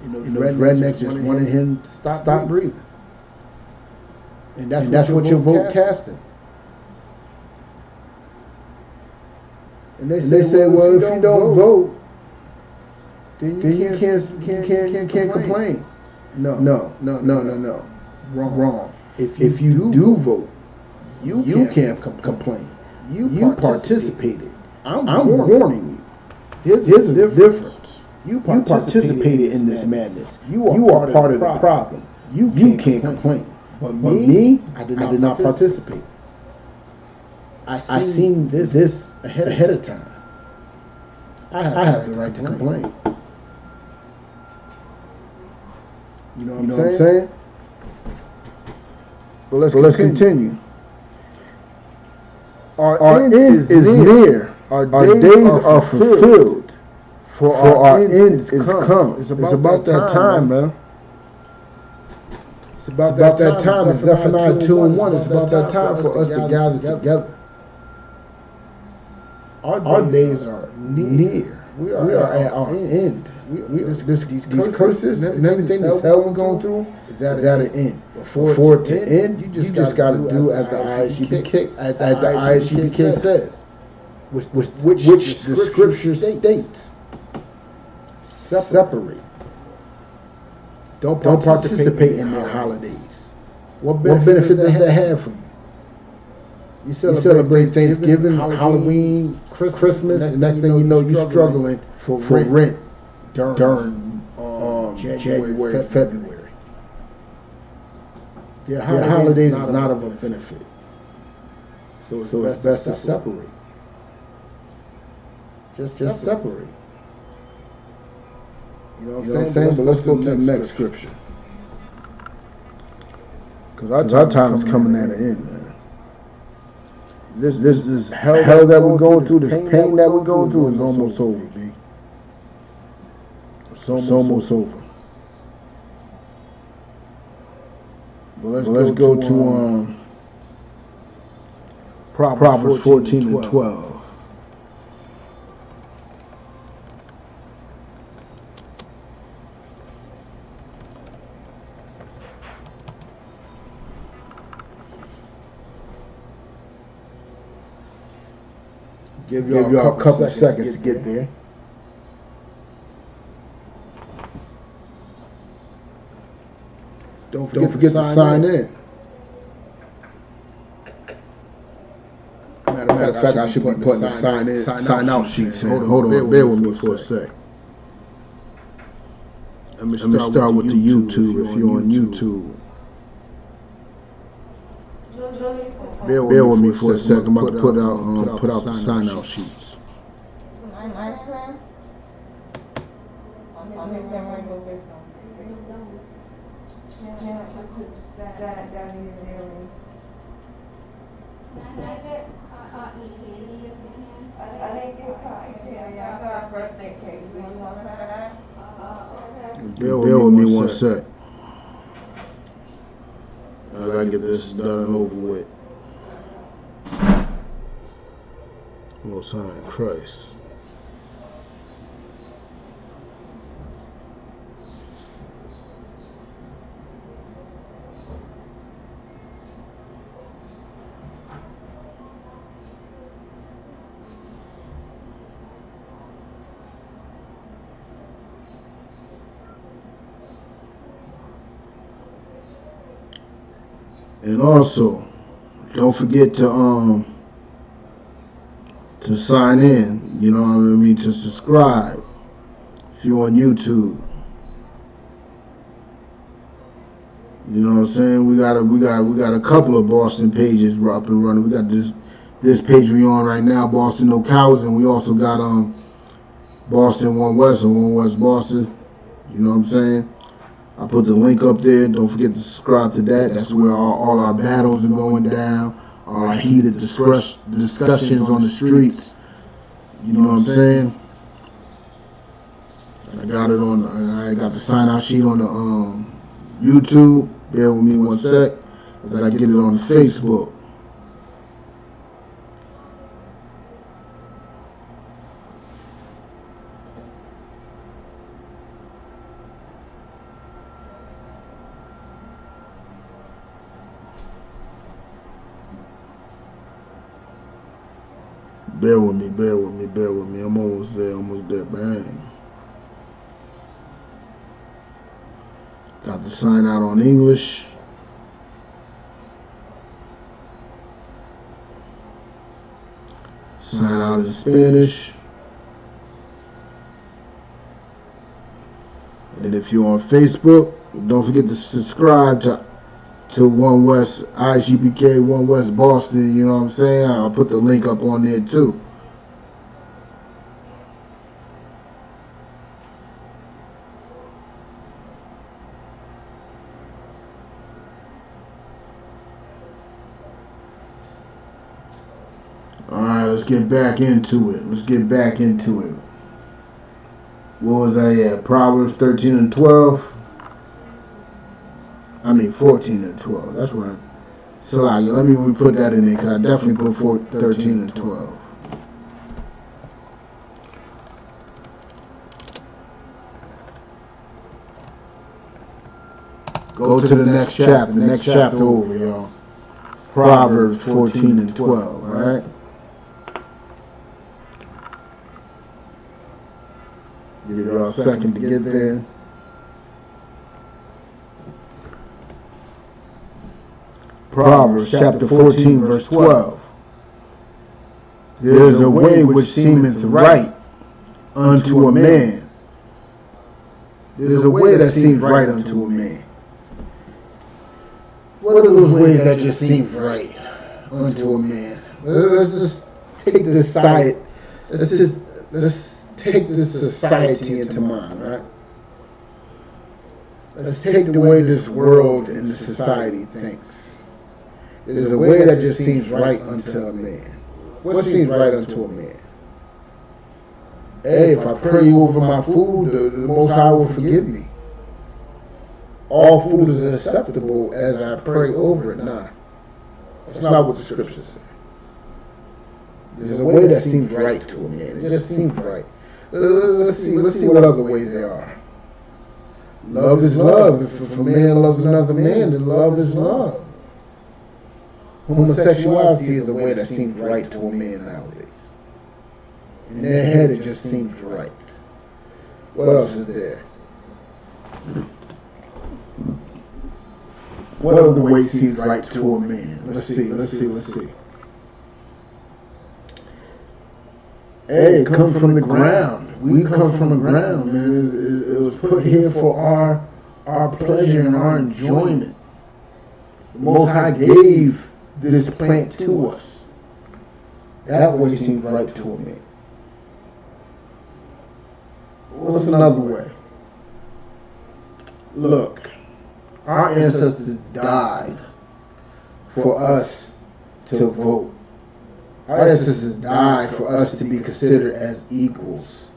You know, those rednecks just wanted him to stop breathing. And that's what your vote casting. And they say, well, if you don't vote, then you can't complain. No. Wrong. If you do vote, you can't complain. You participated. I'm warning you. Here's the difference. You participated in this madness. You are part of the problem. You can't complain. But me, I did not participate. I seen this ahead of time. I have the right to complain. You know what I'm saying? But let's continue. Our end is near. Our days are fulfilled. For our end is come. It's about that time, man. It's about that time. It's Zephaniah 2:1. It's about that time for us to gather together. Our days are near. We are at our end. These curses and everything this hell we're going through is at an end. Before it to end, you just got to do as the I.S.U.P.K says, which the scripture states. Separate. Don't participate in their holidays. What benefit does that have for you? You celebrate Thanksgiving, Halloween, Christmas, and next thing you know, you're struggling for rent during January, February. Their holidays is not of a benefit. So it's best to separate. Just separate. You know what I'm saying? But let's go to the next scripture. Because our time is coming at an end, man. This hell that we're going through, this pain that we're going through is almost over, B. It's almost over. But let's go to Proverbs 14 and 12. Give y'all a couple seconds to get there. Don't forget to sign in. Matter of fact, I should be putting a sign out sheets in. Hold on, bear with me for a sec. Let me start with the YouTube if you're on YouTube. Bear with me for a second. I'm about to put out the sign out sheets. Ice cream? I'm going to go say something. That is very. I get cotton candy if you can. I didn't get cotton candy. I got birthday cake. Do you want to try that? Okay. Bear with me one sec. I gotta get this done and over with. Most High in Christ. And also, don't forget to sign in, you know what I mean, to subscribe if you're on YouTube. You know what I'm saying? We got a couple of Boston pages up and running. We got this page we on right now, Boston No Cows, and we also got Boston One West and One West Boston. You know what I'm saying? I put the link up there. Don't forget to subscribe to that. That's where all our battles are going down, our heated discussions on the streets. You know what I'm saying? I got the sign out sheet on the YouTube. Bear with me one sec as I get it on Facebook. Bear with me. I'm almost there, bang. Got the sign out on English. Sign out in Spanish. And if you're on Facebook, don't forget to subscribe to One West I.S.U.P.K, One West Boston, you know what I'm saying? I'll put the link up on there too. Alright, let's get back into it. What was I at? Proverbs 13 and 12. 14 and 12. That's right. So let me put that in there because I definitely put 13 and 12. Go to the next chapter. The next chapter over, y'all. Proverbs 14 and 12. All right. Give y'all a second to get there. Proverbs chapter 14 verse 12. There is a way which seemeth right unto a man. There's a way that seems right unto a man. What are those ways that just seem right unto a man? Let's just take this side. Let's take this society into mind, right? Let's take the way this world and the society thinks. There's a way that just seems right unto a man. What seems right unto a man? Hey, if I pray over my food, the Most High will forgive me. All food is acceptable as I pray over it. Nah, that's not what the scriptures say. There's a way that seems right to a man. It just seems right. Let's see what other ways there are. Love is love. If a man loves another man, then love is love. Homosexuality is a way that seems right to a man nowadays. In their head, it just seems right. What else is there? What other way seems right to a man? Let's see. Hey, it comes from the ground. We come from the ground, man. It was put here for our pleasure and our enjoyment. The Most High gave this plant to us. That way seems right to a man. What's another way? Look, our ancestors died for us to vote. Our ancestors died for us to be considered as equals.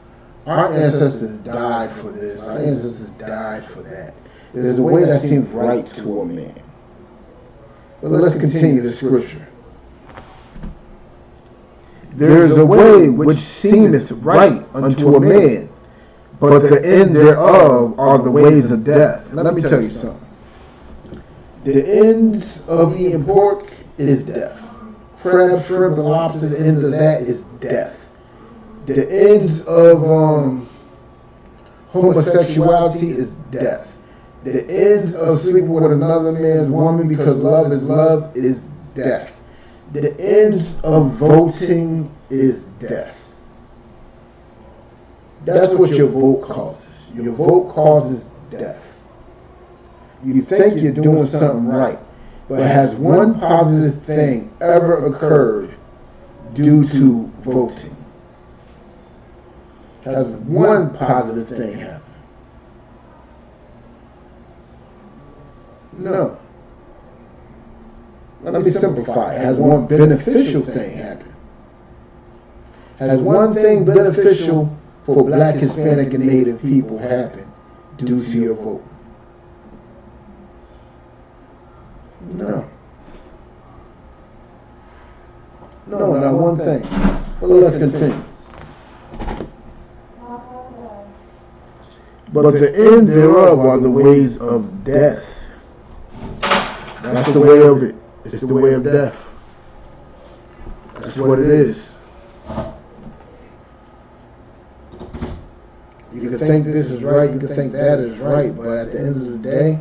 Our ancestors died for this. Our ancestors died for that. There's a way that seems right to a man. But let's continue the scripture. There is a way which seemeth right unto a man, but the end thereof are the ways of death. Let me tell you something. The ends of eating pork is death. Crab, shrimp, and lobster, the end of that is death. The ends of homosexuality is death. The ends of sleeping with another man's woman because love is death. The ends of voting is death. That's what your vote causes. Your vote causes death. You think you're doing something right, but has one positive thing ever occurred due to voting? Has one positive thing happened? No. Let me simplify. Has one beneficial thing happened? Has one thing beneficial for Black, Hispanic, and Native people happened due to your vote? No. No, not one thing. Well, let's continue. But the end thereof are the ways of death. That's the way of it. It's the way of death. That's what it is. You can think this is right, you can think that is right, but at the end of the day,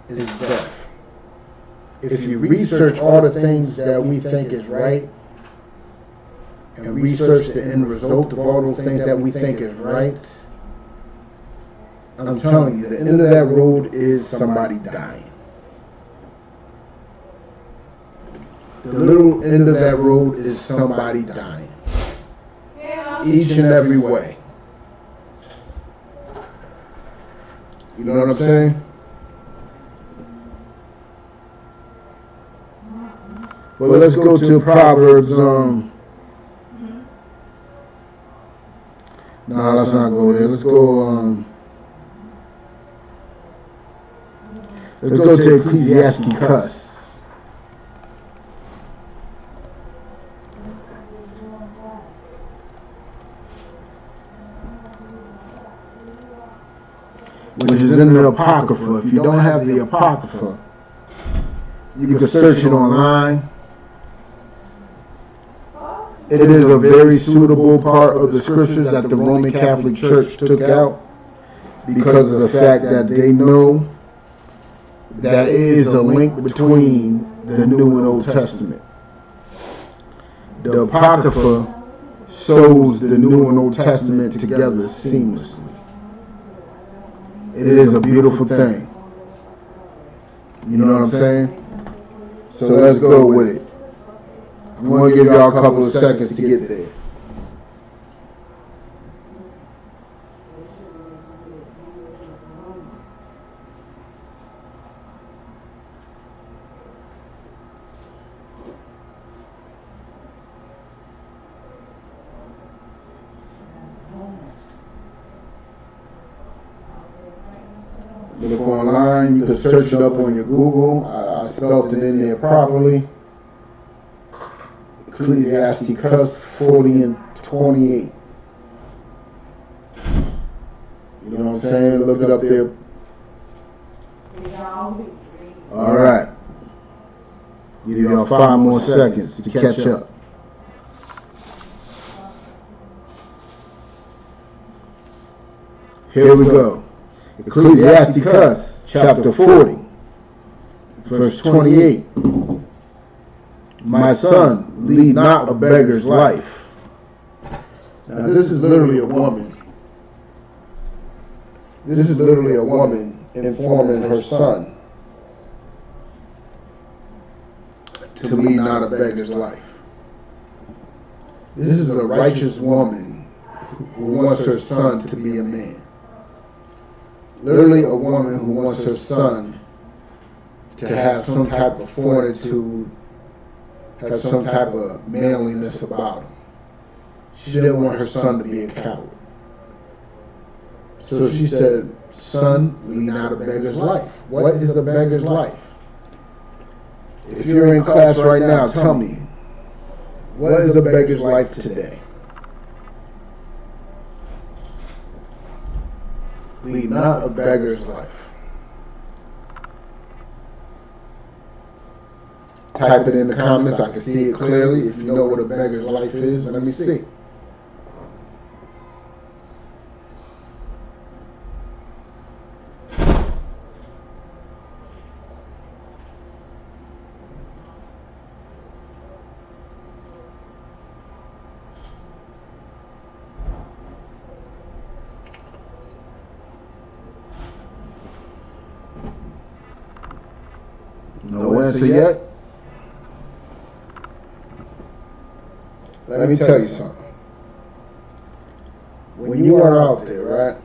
it is death. If you research all the things that we think is right, and research the end result of all those things that we think is right, I'm telling you, the end of that road is somebody dying. The little end of that road is somebody dying. Each and every way. You know what I'm saying? Well, let's go to Proverbs. No, let's not go there. Let's go. Let's go to Ecclesiastes. Which is in the Apocrypha. If you don't have the Apocrypha, you can search it online. It is a very suitable part of the scriptures that the Roman Catholic Church took out because of the fact that they know that it is a link between the New and Old Testament. The Apocrypha sews the New and Old Testament together seamlessly. It is a beautiful thing. You know what I'm saying? So let's go with it. I'm going to give y'all a couple of seconds to get there. Look online. You can search it up on your Google. I spelled it in there properly. Ecclesiastes 40 and 28. You know what I'm saying? Look it up there. All right. Give y'all 5 more seconds to catch up. Here we go. Ecclesiastes chapter 40, verse 28. My son, lead not a beggar's life. Now this is literally a woman. This is literally a woman informing her son to lead not a beggar's life. This is a righteous woman who wants her son to be a man. Literally a woman who wants her son to have some type of fortitude, have some type of manliness about him. She didn't want her son to be a coward. So she said, son, lead not a beggar's life. What is a beggar's life? If you're in class right now, tell me, what is a beggar's life today? Lead not a beggar's life. Type it in the comments. I can see it clearly. If you know what a beggar's life is, let me see. No answer yet? Let me tell you something. When you are out there, right?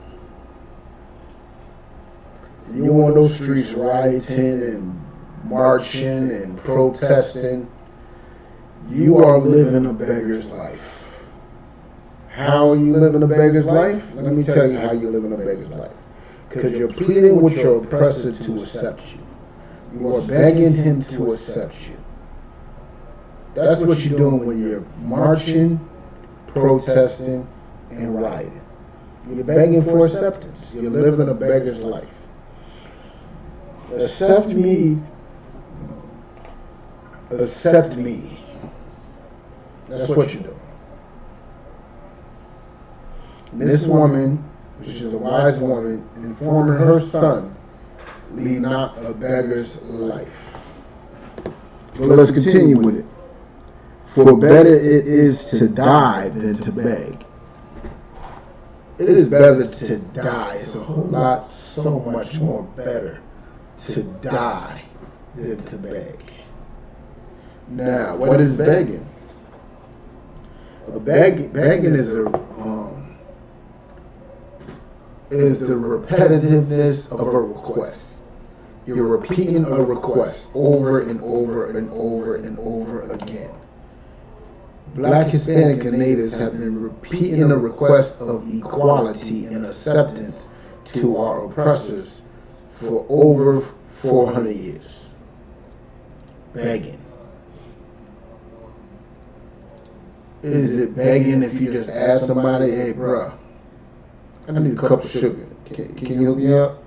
You on those streets rioting and marching and protesting. You are living a beggar's life. How are you living a beggar's life? Let me tell you how you live in a beggar's life. Because you're pleading with your oppressor to accept you. You are begging him to accept you. That's what you're doing when you're marching, protesting, and rioting. You're begging for acceptance. You're living a beggar's life. Accept me. Accept me. That's what you're doing. And this woman, which is a wise woman, informing her son, lead not a beggar's life. But let's continue with it. For better it is to die than to beg. It is better to die. It's a whole lot, so much more better to die than to beg. Now, what is begging? Begging is the repetitiveness of a request. You're repeating a request over and over and over and over again. Black, Hispanic, and natives have been repeating a request of equality and acceptance to our oppressors for over 400 years. Begging. Is it begging if you just ask somebody, hey, bruh, I need a cup of sugar. Can you hook me up?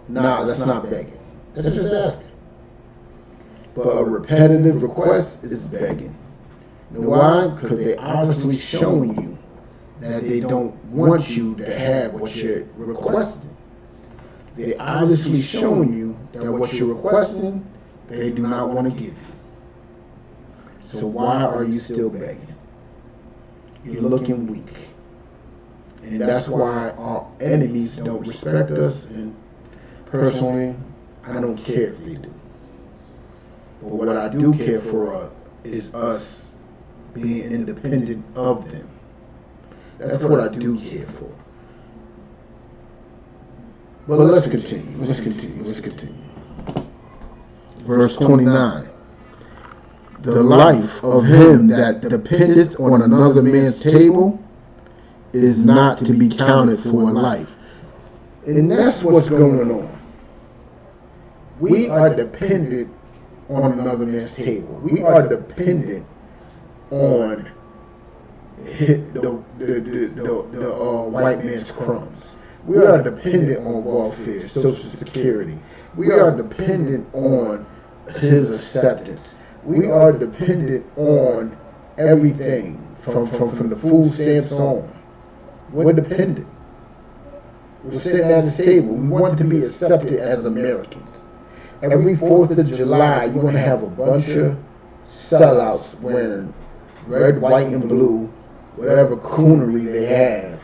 Nah, that's not begging. That's just asking. But a repetitive request is begging. You know why? Because they're obviously showing you that they don't want you to have what you're requesting. They're obviously showing you that what you're requesting, they do not want to give you. So why are you still begging? You're looking weak. And that's why our enemies don't respect us. And personally, I don't care if they do. But what I do care for is us being independent of them. That's what I do care for. But let's continue. Let's continue. Verse 29. The life of him that dependeth on another man's table is not to be counted for life. And that's what's going on. We are dependent on another man's table. We are dependent on the white man's crumbs. We are dependent on welfare, Social Security. We are dependent on his acceptance. We are dependent on everything from the food stamps on. We're dependent. We're sitting at this table. We want to be accepted as Americans. Every 4th of July, you're going to have a bunch of sellouts wearing red, white, and blue, whatever coonery they have,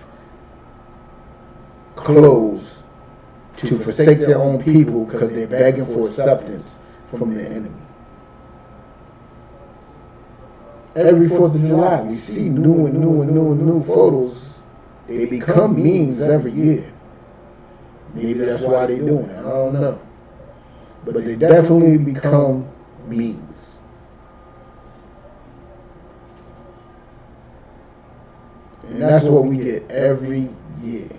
clothes to forsake their own people because they're begging for acceptance from their enemy. every 4th of July, we see new photos. They become memes every year. Maybe that's why they're doing it. I don't know. But they definitely become memes. And that's what we get every year.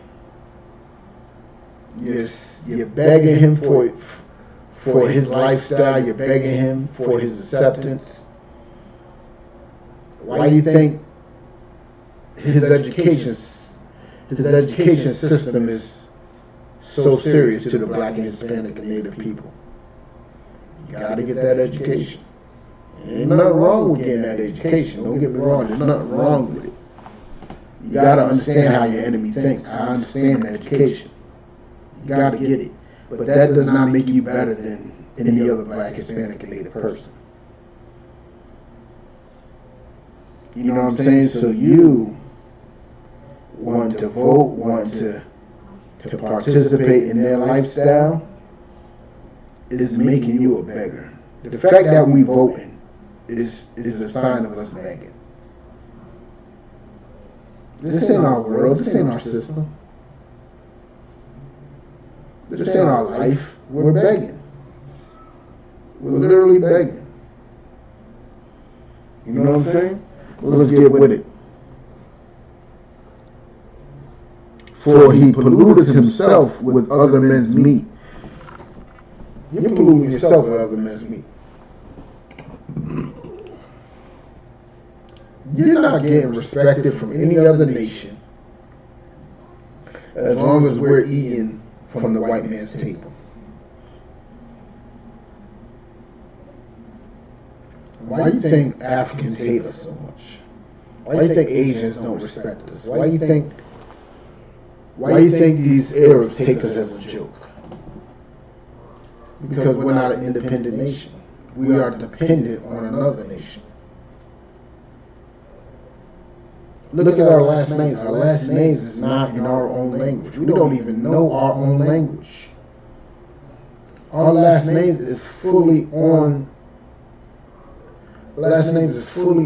You're begging him for his lifestyle. You're begging him for his acceptance. Why do you think his education system is so serious to the Black and Hispanic and Native people? You got to get that education. Ain't nothing wrong with getting that education. Don't get me wrong. There's nothing wrong with it. You got to understand how your enemy thinks. I understand education. You got to get it. But that does not make you better than any other Black, Hispanic, and Native person. You know what I'm saying? So you want to vote, want to participate in their lifestyle is making you a beggar. The fact that we voting is a sign of us begging. This ain't our world. This ain't our system. This ain't our life. We're begging. We're literally begging. You know what I'm saying? Well, let's get with it. For he polluted himself with other men's meat. You're polluting yourself with other men's meat. You're not getting respected from any other nation as long as we're eating from the white man's table. Why do you think Africans hate us so much? Why do you think Asians don't respect us? Why do you think these Arabs take us as a joke? Because we're not an independent nation. We are dependent on another nation. Look at our last names. Our last names is not in our own language. We don't even know our own language. Our last names is fully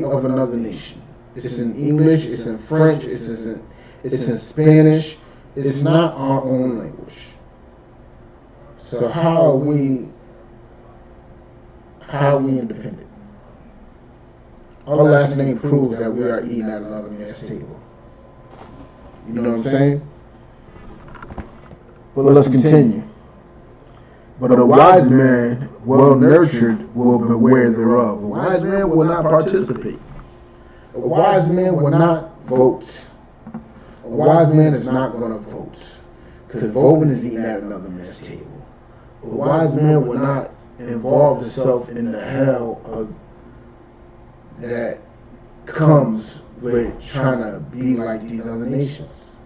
of another nation. It's in English, it's in French, it's in Spanish. It's not our own language. So how are we independent? Our last name proves that we are eating at another man's table. You know what I'm saying? But let's continue. But a wise man, well nurtured, will beware thereof. A wise man will not participate. A wise man will not vote. A wise man is not going to vote. Because voting is eating at another man's table. A wise man will not involve himself in the hell that comes with trying to be like these other nations.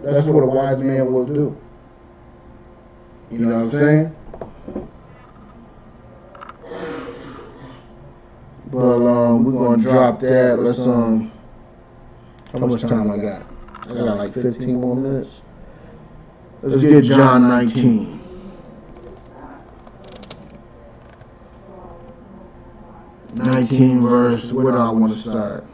That's what a wise man will do. You know what I'm saying? But we're gonna drop that. Let's how much time I got? I got like 15 more minutes. Let's get John 19. Verse, where do I want to start?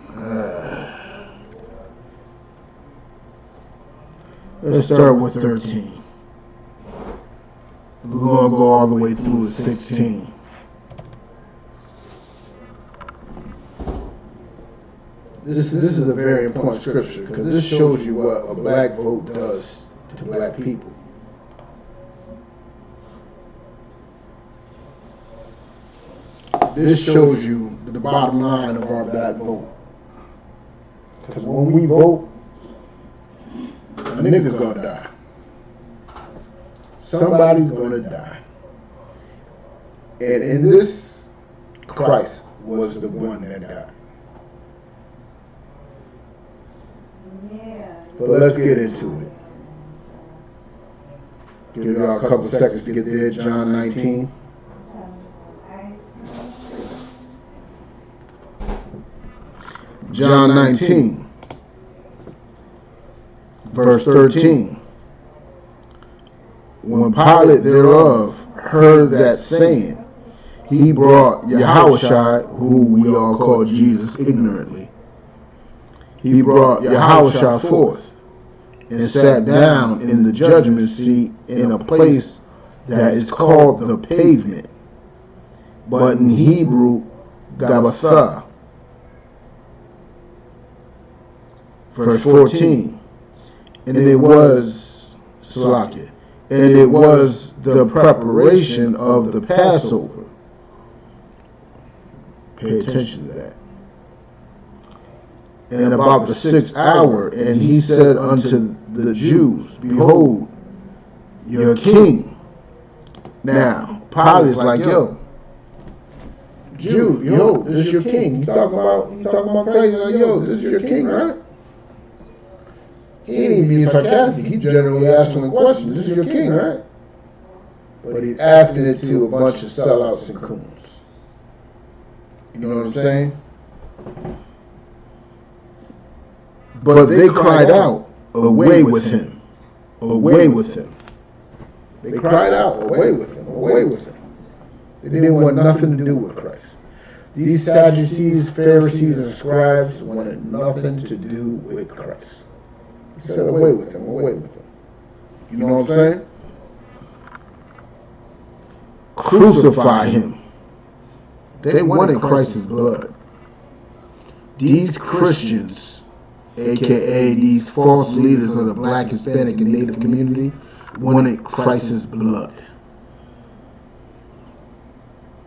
Let's start with 13. We're going to go all the way through to 16. This is a very important scripture because this shows you what a black vote does to black people. This shows you the bottom line of our black vote. Because when we vote, a nigga's gonna die. Somebody's gonna die. And in this, Christ was the one that died. But let's get into it. Give y'all a couple seconds to get there. John 19. John 19, verse 13. When Pilate thereof heard that saying, he brought Yahushua, who we all call Jesus ignorantly, he brought Yahushua forth and sat down in the judgment seat in a place that is called the pavement, but in Hebrew, Gabbatha. Verse 14. And it was Salakia, and it was the preparation of the Passover. Pay attention to that. And about the 6th hour, and he said unto the Jews, behold, your king. Now, Pilate's like, yo, Jews, yo, this is your king. He's talking about Christ. Like, yo, this is your king, right? He ain't even being sarcastic. He's generally asking the question, this is your king, right? But he's asking it to a bunch of sellouts and coons. You know what I'm saying? But they cried out, away with him, away with him. They cried out, away with him, away with him. They didn't want nothing to do with Christ. These Sadducees, Pharisees, and scribes wanted nothing to do with Christ. He said, away with him, away with him. You know what I'm saying? Crucify him. They wanted Christ's blood. These Christians, aka these false leaders of the black, Hispanic, and Native community, wanted Christ's blood.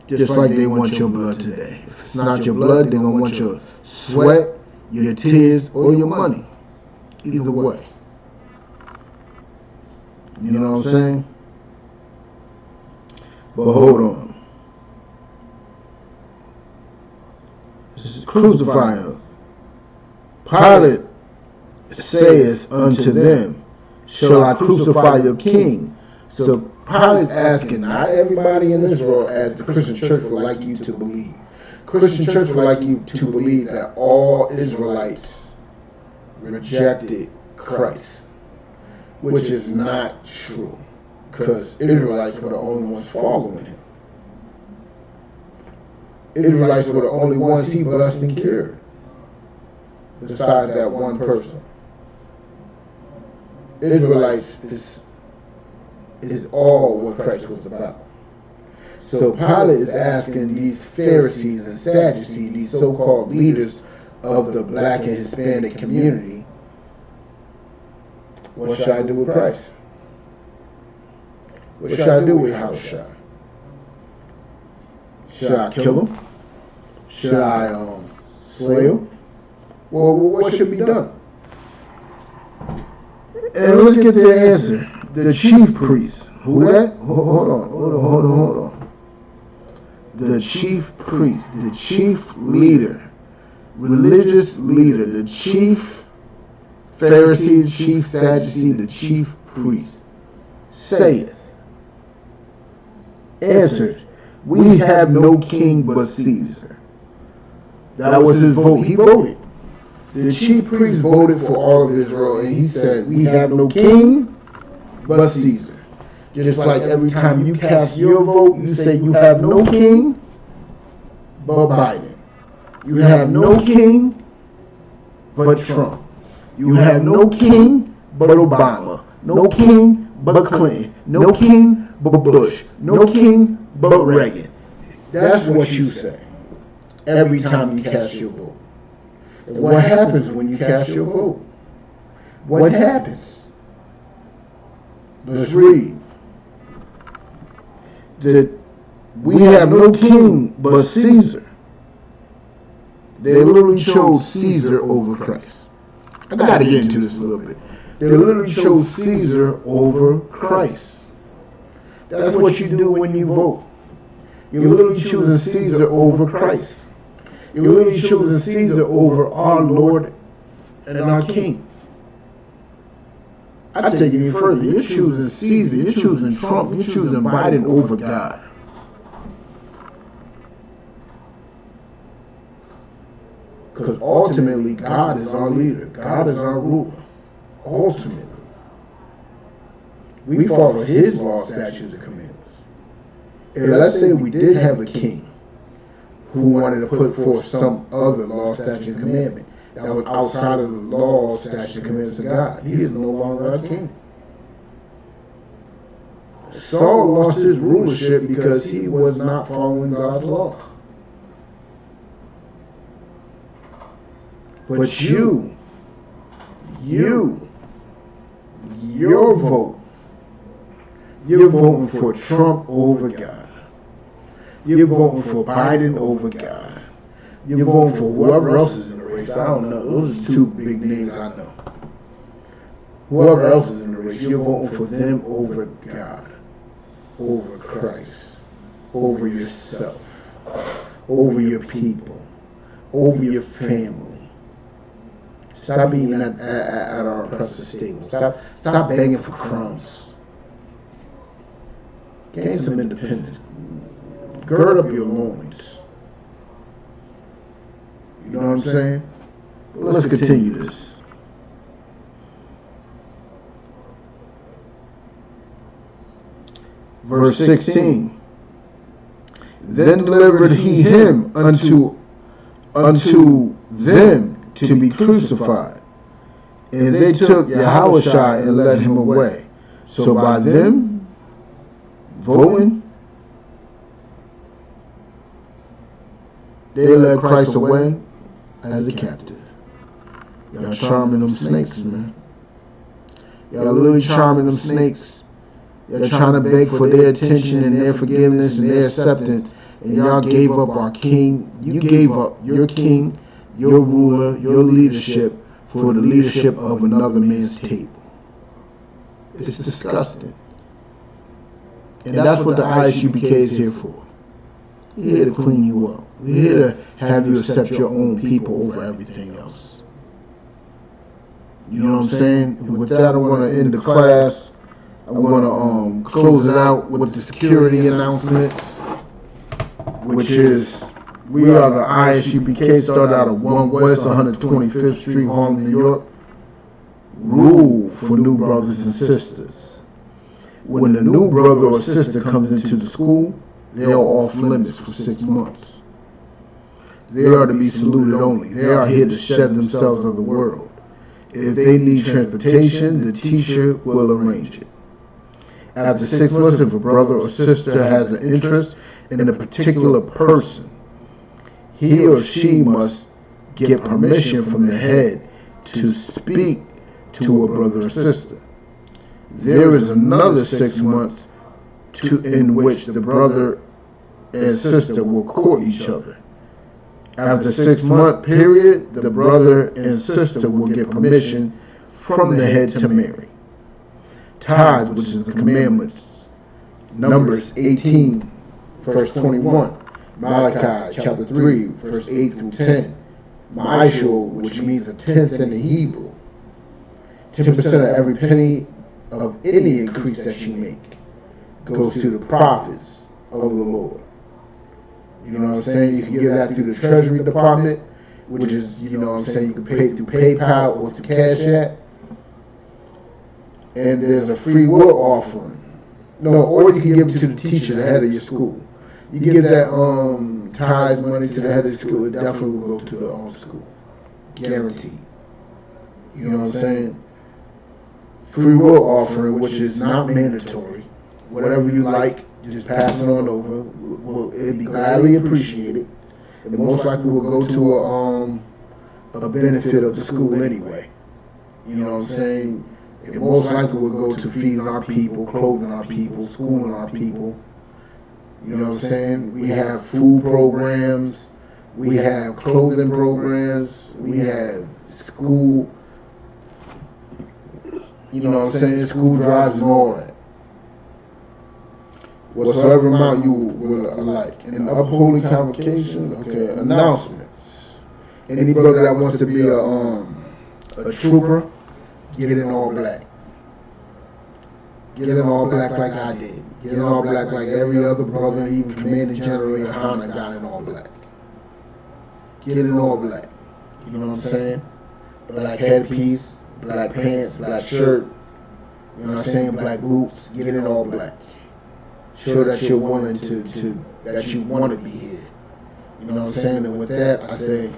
Just like they want your blood today. If it's not your blood, they're going to want your sweat, your tears, or your money. Either way. You know what I'm saying? But hold on. This is crucify him. Pilate saith unto them, shall I crucify your king? So Pilate's asking, not everybody in Israel, as the Christian church would like you to believe. Christian church would like you to believe that all Israelites rejected Christ, which is not true, because Israelites were the only ones following him. Israelites were the only ones he blessed and cured, besides that one person. Israelites is all what Christ was about. So Pilate is asking these Pharisees and Sadducees, these so-called leaders of the black and Hispanic community, what should I do with Christ? What should I do with Yahushua? Should I kill him? Should I slay him? Well, what should be done? And let's get the answer. The chief priest. Who that? Hold on. The chief priest, the chief leader, religious leader, the chief Pharisee, the chief Sadducee, the chief priest, saith, answered, we have no king but Caesar. That was his vote. He voted. The chief priest voted for all of Israel, and he said, we have no king but Caesar. Just like every time you cast your vote, you say you have no king but Biden. You have no king but Trump. You have no king but Obama. No king but Clinton. No king but Bush. No king but Reagan. That's what you say every time you cast your vote. And what happens when you cast your vote? What happens? Let's read. That we have no king but Caesar. They literally chose Caesar over Christ. I gotta get into this a little bit. They literally chose Caesar over Christ. That's what you do when you vote. You're literally choosing Caesar over Christ. You're literally choosing Caesar over our Lord and our King. I take it even further. You're choosing Caesar, you're choosing Trump, you're choosing Biden over God. Because ultimately, God is our leader. God is our ruler. Ultimately. We follow his law, statutes, and commandments. And let's say we did have a king who wanted to put forth some other law, statute, and commandment that was outside of the law, statute, and commandments of God. He is no longer our king. Saul lost his rulership because he was not following God's law. But your vote, you're voting for Trump over God. You're voting for Biden over God. You're voting for whoever else is in the race. I don't know. Those are two big names I know. Whoever else is in the race, you're voting for them over God, over Christ, over yourself, over your people, over your family. Stop eating at our oppressor's table. Stop begging for crumbs. Gain some independence. Gird up your loins. You know what I'm saying? Let's continue this. Verse 16. Then delivered he him unto them to be crucified. And they took Yahushua and led him away. So by them voting, they led Christ away as a captive. Y'all charming them snakes, man. Y'all literally charming them snakes. Y'all trying to beg for their attention and their forgiveness and their acceptance. And y'all gave up our king. You gave up your king, your ruler, your leadership for the leadership of another man's table. It's disgusting. And that's what the I.S.U.P.K is here for. We're here to clean you up. We're here to have you accept your own people over everything else. You know what I'm saying? And with that, I'm going to end the class. I'm going to close it out with the security announcements, which is we are the I.S.U.P.K, started out of 1 West 125th Street, Harlem, New York. Rule for new brothers and sisters. When the new brother or sister comes into the school, they are off limits for 6 months. They are to be saluted only. They are here to shed themselves of the world. If they need transportation, the teacher will arrange it. After 6 months, if a brother or sister has an interest in a particular person, he or she must get permission from the head to speak to a brother or sister. There is another 6 months in which the brother and sister will court each other. After the 6 month period, the brother and sister will get permission from the head to marry. Tithe, which is the commandments, Numbers 18, verse 21, Malachi chapter 3, verse 8 through 10, Ma'ishul, which means a tenth in the Hebrew, 10% of every penny of any increase that you make goes to the prophets of the Lord. You know what I'm saying? You can give that through the Treasury Department, which is, you know what I'm saying, you can pay through PayPal or through Cash App. And there's a free will offering. No, or you can give it to the teacher, the head of your school. You give that tithe money to the head of the school, it definitely will go to the school. Guaranteed. You know what I'm saying? Free will offering, which is not mandatory. Whatever you like, just pass it on over. It'll be gladly appreciated. It most likely will go to a benefit of the school anyway. You know what I'm saying? It most likely will go to feeding our people, clothing our people, schooling our people. You know what I'm saying? We have food programs. We have clothing programs. We have school, you know what I'm saying, school drives and all that. Whatsoever amount you would like. In upholding convocation, okay, announcements. Any brother that wants to be a trooper, get in all black. Get in all black like I did. Get in all black like every other brother, even Commander General YAHANNA got in all black. Get in all black. You know what I'm saying? Black headpiece, black pants, black shirt. You know what I'm saying? Black boots. Get in all black. Show that you're willing to that you want to be here. You know what I'm saying? And with that, I say,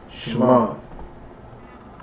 Shalom.